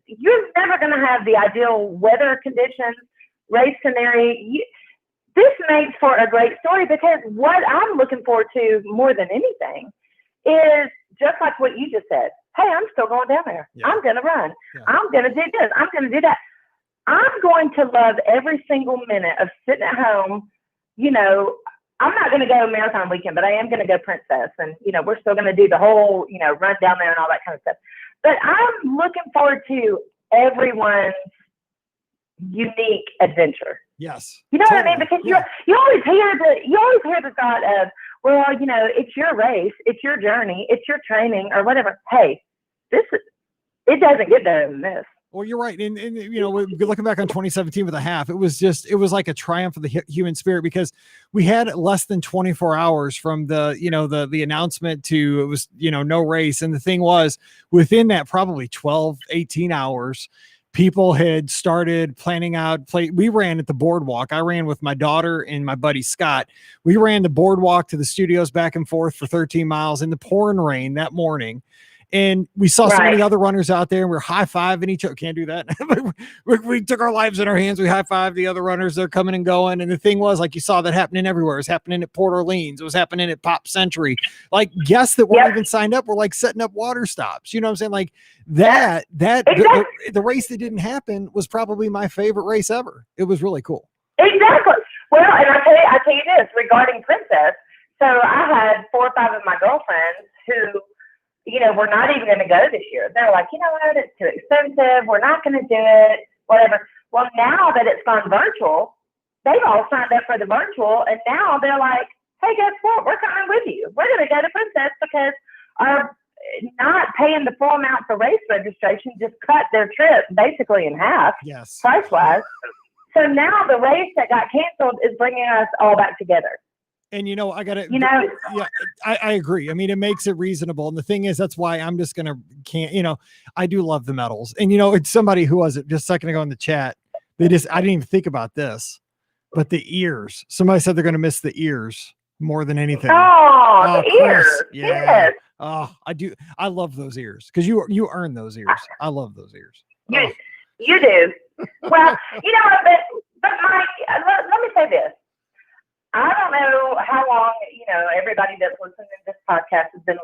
you're never going to have the ideal weather conditions, race scenario. This makes for a great story, because what I'm looking forward to more than anything is just like what you just said. Hey, I'm still going down there. Yeah. I'm going to run. Yeah. I'm going to do this. I'm going to do that. I'm going to love every single minute of sitting at home. I'm not going to go marathon weekend, but I am going to go Princess. And, we're still going to do the whole, run down there and all that kind of stuff. But I'm looking forward to everyone's unique adventure. Yes. You know what I mean? Because you always hear the thought of, well, it's your race, it's your journey, it's your training or whatever. Hey, it doesn't get better than this. Well, you're right. And looking back on 2017 with a half, it was like a triumph of the human spirit, because we had less than 24 hours from the announcement to it was, no race. And the thing was, within that probably 12, 18 hours, people had started planning out we ran at the boardwalk. I ran with my daughter and my buddy Scott. We ran the boardwalk to the studios back and forth for 13 miles in the pouring rain that morning. And we saw so many other runners out there, and we're high-fiving each other. Can't do that. we took our lives in our hands. We high-fived the other runners. They're coming and going. And the thing was, like, you saw that happening everywhere. It was happening at Port Orleans. It was happening at Pop Century. Like, guests that weren't even signed up were, like, setting up water stops. You know what I'm saying? Like, the race that didn't happen was probably my favorite race ever. It was really cool. Exactly. Well, and I tell you this, regarding Princess. So I had 4 or 5 of my girlfriends who, we're not even going to go this year. They're like, you know what, it's too expensive. We're not going to do it, whatever. Well, now that it's gone virtual, they've all signed up for the virtual. And now they're like, hey, guess what? We're coming with you. We're going to go to Princess because are not paying the full amount for race registration, just cut their trip basically in half, Yes. price-wise. So now the race that got canceled is bringing us all back together. And I got to, Yeah, I agree. I mean, it makes it reasonable. And the thing is, that's why I'm just going to, I do love the medals. And, it's somebody who was it just a second ago in the chat. I didn't even think about this, but the ears, somebody said they're going to miss the ears more than anything. Oh, the Chris, ears. yeah. Yes. Oh, I do. I love those ears because you earn those ears. I love those ears. You do. Well, but Mike, let me say this. I don't know how long, everybody that's listening to this podcast has been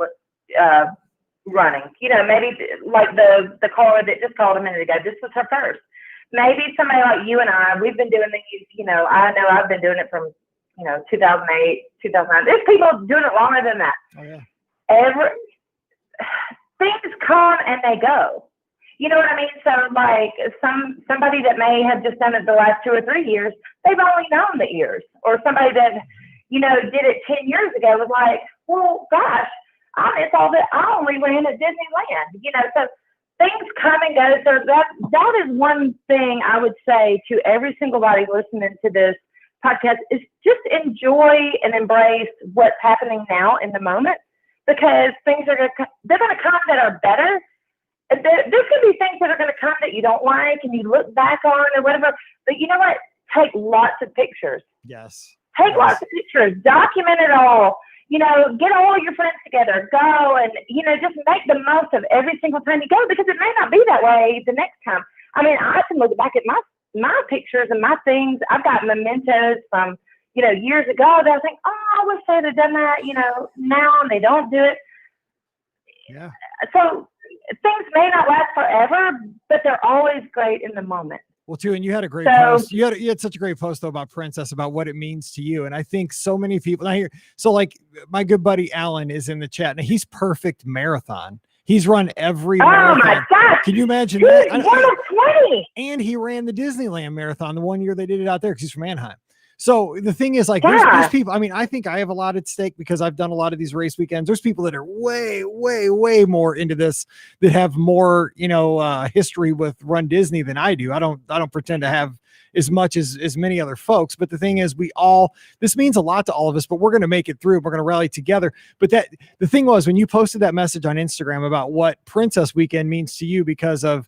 running. Maybe like the caller that just called a minute ago, this was her first. Maybe somebody like you and I, we've been doing these, I know I've been doing it from, 2008, 2009. There's people doing it longer than that. Oh, yeah. Things come and they go. You know what I mean? So like somebody that may have just done it the last 2 or 3 years, they've only known the ears. Or somebody that, did it 10 years ago was like, well, gosh, I only ran at Disneyland. So things come and go. So that is one thing I would say to every single body listening to this podcast is just enjoy and embrace what's happening now in the moment, because things they're going to come that are better. There's going to be things that are going to come that you don't like and you look back on or whatever. But you know what? Take lots of pictures. Yes. Take lots of pictures. Document it all. Get all your friends together. Go and, just make the most of every single time you go, because it may not be that way the next time. I mean, I can look back at my pictures and my things. I've got mementos from, years ago that I think, I wish they'd have done that, now they don't do it. Yeah. So things may not last forever, but they're always great in the moment. Well, too, and you had a great post. You had such a great post though about Princess, about what it means to you. And I think so many people like my good buddy Alan is in the chat, and he's perfect marathon. He's run every marathon. Oh my God! Can you imagine Dude, that? 1 of 20. And he ran the Disneyland marathon the one year they did it out there because he's from Anaheim. So the thing is, like, there's people, I mean, I think I have a lot at stake because I've done a lot of these race weekends. There's people that are way, way, way more into this, that have more, history with Run Disney than I do. I don't pretend to have as much as many other folks. But the thing is, this means a lot to all of us, but we're going to make it through. We're going to rally together. But the thing was, when you posted that message on Instagram about what Princess Weekend means to you because of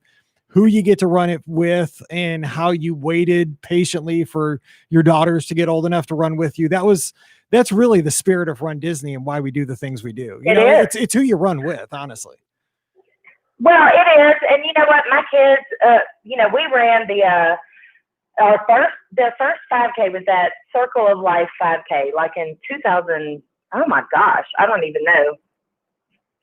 who you get to run it with and how you waited patiently for your daughters to get old enough to run with you. That's really the spirit of Run Disney and why we do the things we do. It's who you run with, honestly. Well, it is. And you know what? My kids, we ran their first 5K was that Circle of Life 5K, like in 2000. Oh my gosh. I don't even know.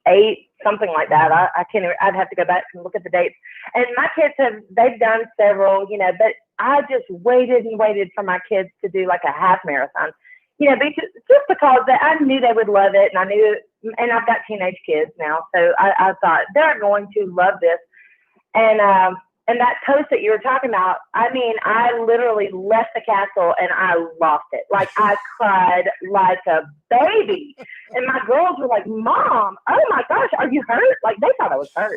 8, something like that. I can't even, I'd have to go back and look at the dates. And my kids they've done several, but I just waited and waited for my kids to do like a half marathon, just because I knew they would love it. And I've got teenage kids now. So I thought they're going to love this. And that post that you were talking about, I mean, I literally left the castle and I lost it. Like, I cried like a baby. And my girls were like, Mom, oh my gosh, are you hurt? Like, they thought I was hurt.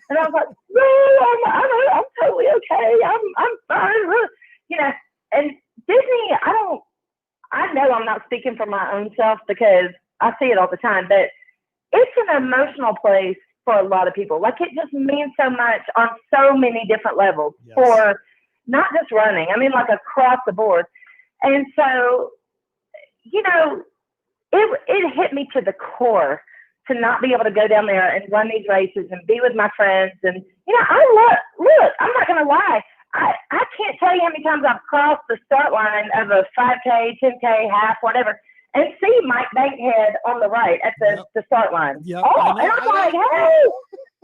And I was like, no, I'm totally okay. I'm fine. And Disney, I know I'm not speaking for my own self because I see it all the time, but it's an emotional place for a lot of people. Like, it just means so much on so many different levels. Yes. For not just running, I mean, like across the board. And so, it hit me to the core to not be able to go down there and run these races and be with my friends. And, look, I'm not going to lie. I can't tell you how many times I've crossed the start line of a 5K, 10K, half, whatever, and see Mike Bankhead on the right at the start line. Yep, and I'm like, hey,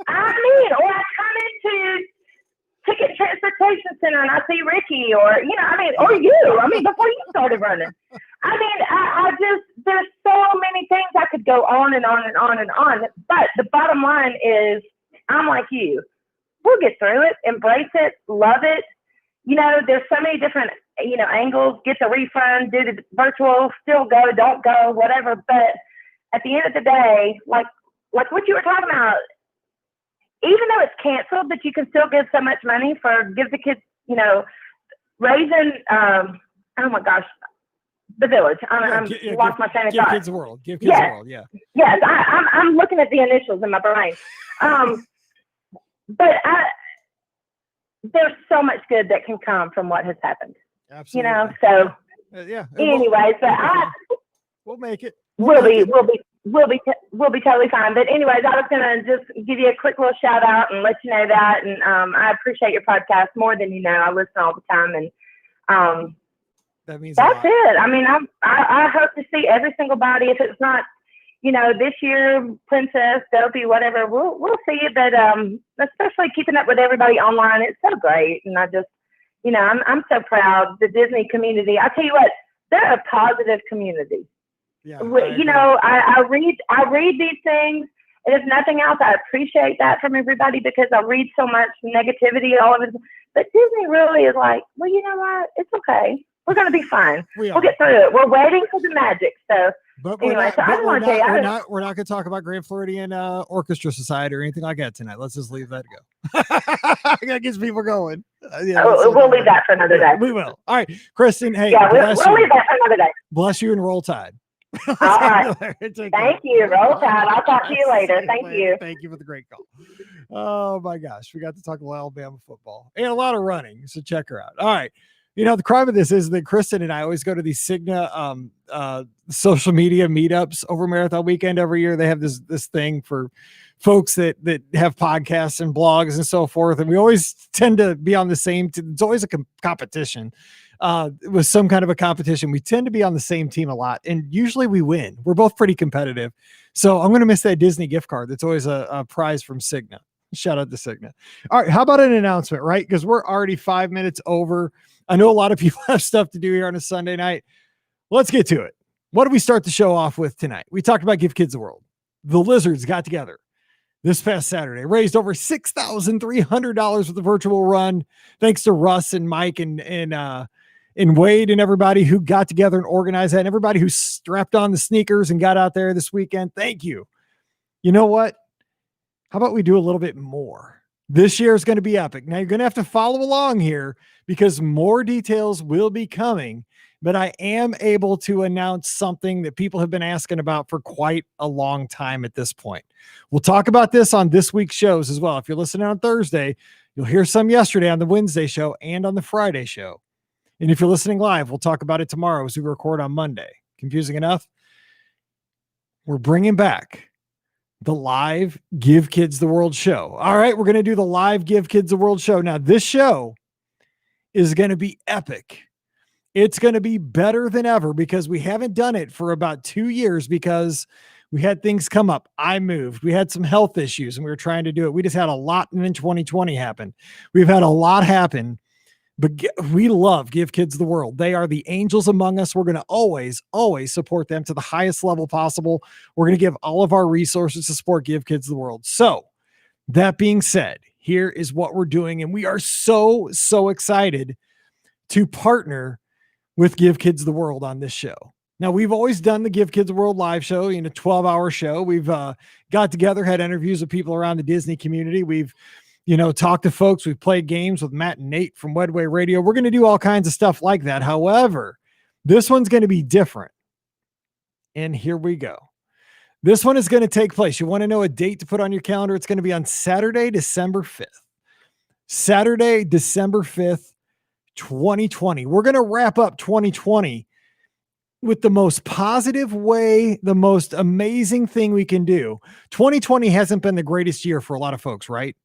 or I come into Ticket Transportation Center and I see Ricky, or you. I mean, before you started running. I mean, I just, there's so many things I could go on and on and on and on. But the bottom line is, I'm like you. We'll get through it, embrace it, love it. There's so many different, angles, get the refund, do the virtual, still go, don't go, whatever. But at the end of the day, like like what you were talking about, even though it's canceled, but you can still give so much money for give the kids, raising, oh my gosh, the village. I'm lost my train of thought. Give Kids the World. Give Kids the World. Yeah. Yes, I'm looking at the initials in my brain. But there's so much good that can come from what has happened. Absolutely. So yeah. Anyways, but we'll make it. We'll be totally fine. But anyways, I was gonna just give you a quick little shout out and let you know that. And I appreciate your podcast more than you know. I listen all the time, and that means that's it. I mean, I hope to see every single body. If it's not, this year, Princess, Dopey, whatever, we'll see it. But especially keeping up with everybody online, it's so great. And I just, I'm so proud. The Disney community. I tell you what, they're a positive community. Yeah, I read these things, and if nothing else, I appreciate that from everybody because I read so much negativity, all of it. But Disney really is like, well, you know what? It's okay. We're going to be fine. We'll get through it. We're waiting for the magic. So, we're not going to talk about Grand Floridian Orchestra Society or anything like that tonight. Let's just leave that go. That gets people going. We'll leave that for another day. We will. All right, Kristen. Hey, we'll leave that for another day. Bless you and roll tide. All right. Thank you. Roll tide. I'll talk to you later. Thank you. Thank you for the great call. Oh my gosh, we got to talk a little Alabama football and a lot of running. So check her out. All right. The crime of this is that Kristen and I always go to these Cigna social media meetups over Marathon Weekend every year. They have this thing for folks that have podcasts and blogs and so forth. And we always tend to be on the same. It's always a competition. With some kind of a competition. We tend to be on the same team a lot, and usually we win. We're both pretty competitive. So I'm going to miss that Disney gift card. That's always a prize from Cigna. Shout out to Cigna. All right. How about an announcement, right? Because we're already 5 minutes over. I know a lot of people have stuff to do here on a Sunday night. Let's get to it. What do we start the show off with tonight? We talked about Give Kids the World. The Lizards got together this past Saturday, raised over $6,300 with the virtual run. Thanks to Russ and Mike and Wade and everybody who got together and organized that, and everybody who strapped on the sneakers and got out there this weekend. Thank you. You know what? How about we do a little bit more? This year is going to be epic. Now you're going to have to follow along here because more details will be coming, but I am able to announce something that people have been asking about for quite a long time at this point. We'll talk about this on this week's shows as well. If you're listening on Thursday, you'll hear some yesterday on the Wednesday show and on the Friday show. And if you're listening live, we'll talk about it tomorrow as we record on Monday. Confusing enough? We're bringing back the live Give Kids the World show. All right, we're going to do the live Give Kids the World show. Now, this show is going to be epic. It's going to be better than ever because we haven't done it for about 2 years because we had things come up. I moved. We had some health issues and we were trying to do it. We just had a lot, and then 2020 happened. We've had a lot happen. But we love Give Kids the World. They are the angels among us. We're going to always support them to the highest level possible. We're going to give all of our resources to support Give Kids the World. So that being said, here is what we're doing. And we are so excited to partner with Give Kids the World on this show. Now, we've always done the Give Kids the World live show, 12-hour show. We've got together, had interviews with people around the Disney community. We've talk to folks. We've played games with Matt and Nate from Wedway Radio. We're going to do all kinds of stuff like that. However, this one's going to be different. And here we go. This one is going to take place. You want to know a date to put on your calendar? It's going to be on Saturday, December 5th. Saturday, December 5th, 2020. We're going to wrap up 2020 with the most positive way, the most amazing thing we can do. 2020 hasn't been the greatest year for a lot of folks, right?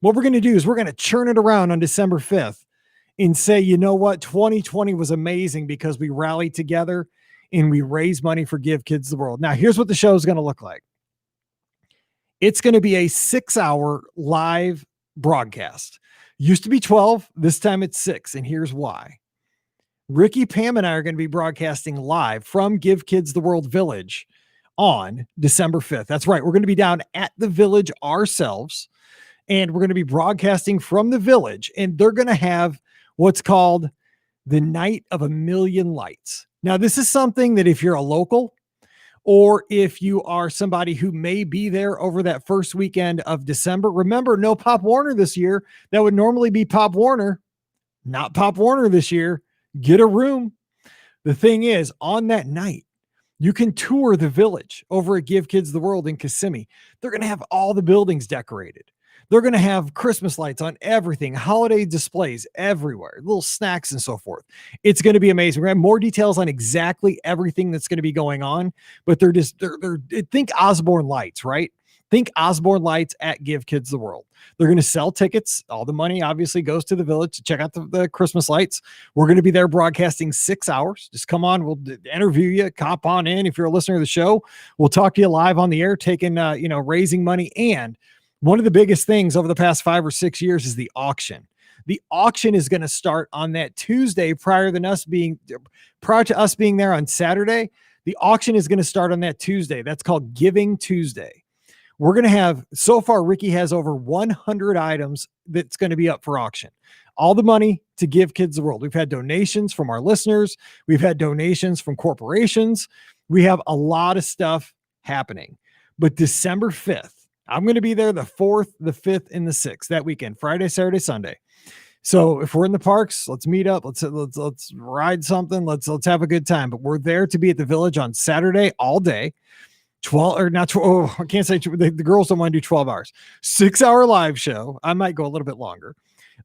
What we're going to do is we're going to churn it around on December 5th and say, you know what? 2020 was amazing because we rallied together and we raised money for Give Kids the World. Now, here's what the show is going to look like. It's going to be a 6-hour live broadcast. Used to be 12. This time it's 6. And here's why. Ricky, Pam, and I are going to be broadcasting live from Give Kids the World Village on December 5th. That's right. We're going to be down at the Village ourselves. And we're going to be broadcasting from the Village, and they're going to have what's called the Night of a Million Lights. Now, this is something that if you're a local or if you are somebody who may be there over that first weekend of December. Remember, no Pop Warner this year. That would normally be Pop Warner, not Pop Warner this year. Get a room. The thing is, on that night, you can tour the village over at Give Kids the World in Kissimmee. They're going to have all the buildings decorated. They're going to have Christmas lights on everything, holiday displays everywhere, little snacks and so forth. It's going to be amazing. We're going to have more details on exactly everything that's going to be going on, but they're think Osborne Lights, right? Think Osborne Lights at Give Kids the World. They're going to sell tickets. All the money obviously goes to the village to check out the Christmas lights. We're going to be there broadcasting 6 hours. Just come on. We'll interview you. Cop on in. If you're a listener to the show, we'll talk to you live on the air, taking, raising money. And one of the biggest things over the past 5 or 6 years is the auction. The auction is going to start on that Tuesday prior to us being there on Saturday. The auction is going to start on that Tuesday. That's called Giving Tuesday. We're going to have, so far, Ricky has over 100 items that's going to be up for auction. All the money to Give Kids the World. We've had donations from our listeners. We've had donations from corporations. We have a lot of stuff happening. But December 5th, I'm going to be there the 4th, the 5th, and the 6th that weekend, Friday, Saturday, Sunday. So if we're in the parks, let's meet up. Let's ride something. Let's have a good time. But we're there to be at the village on Saturday all day. 12 or not 12. Oh, I can't say the girls don't want to do 12 hours. 6-hour live show. I might go a little bit longer.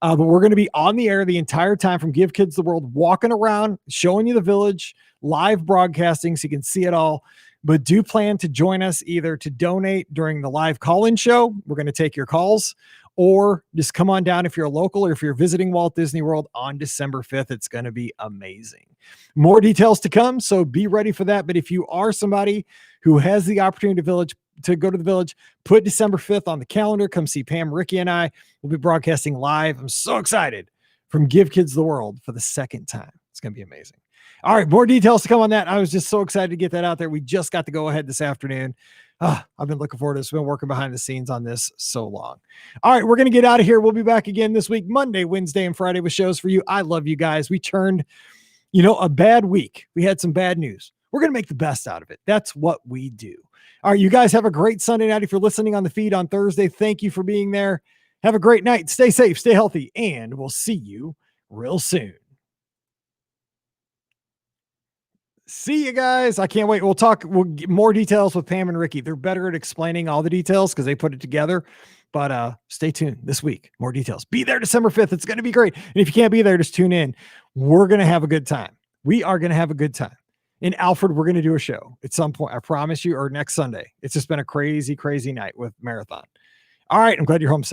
But we're going to be on the air the entire time from Give Kids the World, walking around, showing you the village, live broadcasting so you can see it all. But do plan to join us either to donate during the live call-in show. We're going to take your calls, or just come on down if you're a local or if you're visiting Walt Disney World on December 5th. It's going to be amazing. More details to come, so be ready for that. But if you are somebody who has the opportunity to go to the village, put December 5th on the calendar. Come see Pam, Ricky, and I. We'll be broadcasting live. I'm so excited from Give Kids the World for the second time. It's going to be amazing. All right, more details to come on that. I was just so excited to get that out there. We just got to go ahead this afternoon. I've been looking forward to this. We've been working behind the scenes on this so long. All right, we're going to get out of here. We'll be back again this week, Monday, Wednesday, and Friday with shows for you. I love you guys. We turned, a bad week. We had some bad news. We're going to make the best out of it. That's what we do. All right, you guys have a great Sunday night. If you're listening on the feed on Thursday, thank you for being there. Have a great night. Stay safe, stay healthy, and we'll see you real soon. See you guys. I can't wait. We'll get more details with Pam and Ricky. They're better at explaining all the details because they put it together. But stay tuned this week. More details. Be there December 5th. It's going to be great. And if you can't be there, just tune in. We're going to have a good time. We are going to have a good time. In Alfred, we're going to do a show at some point. I promise you, or next Sunday. It's just been a crazy, crazy night with Marathon. All right. I'm glad you're home safe.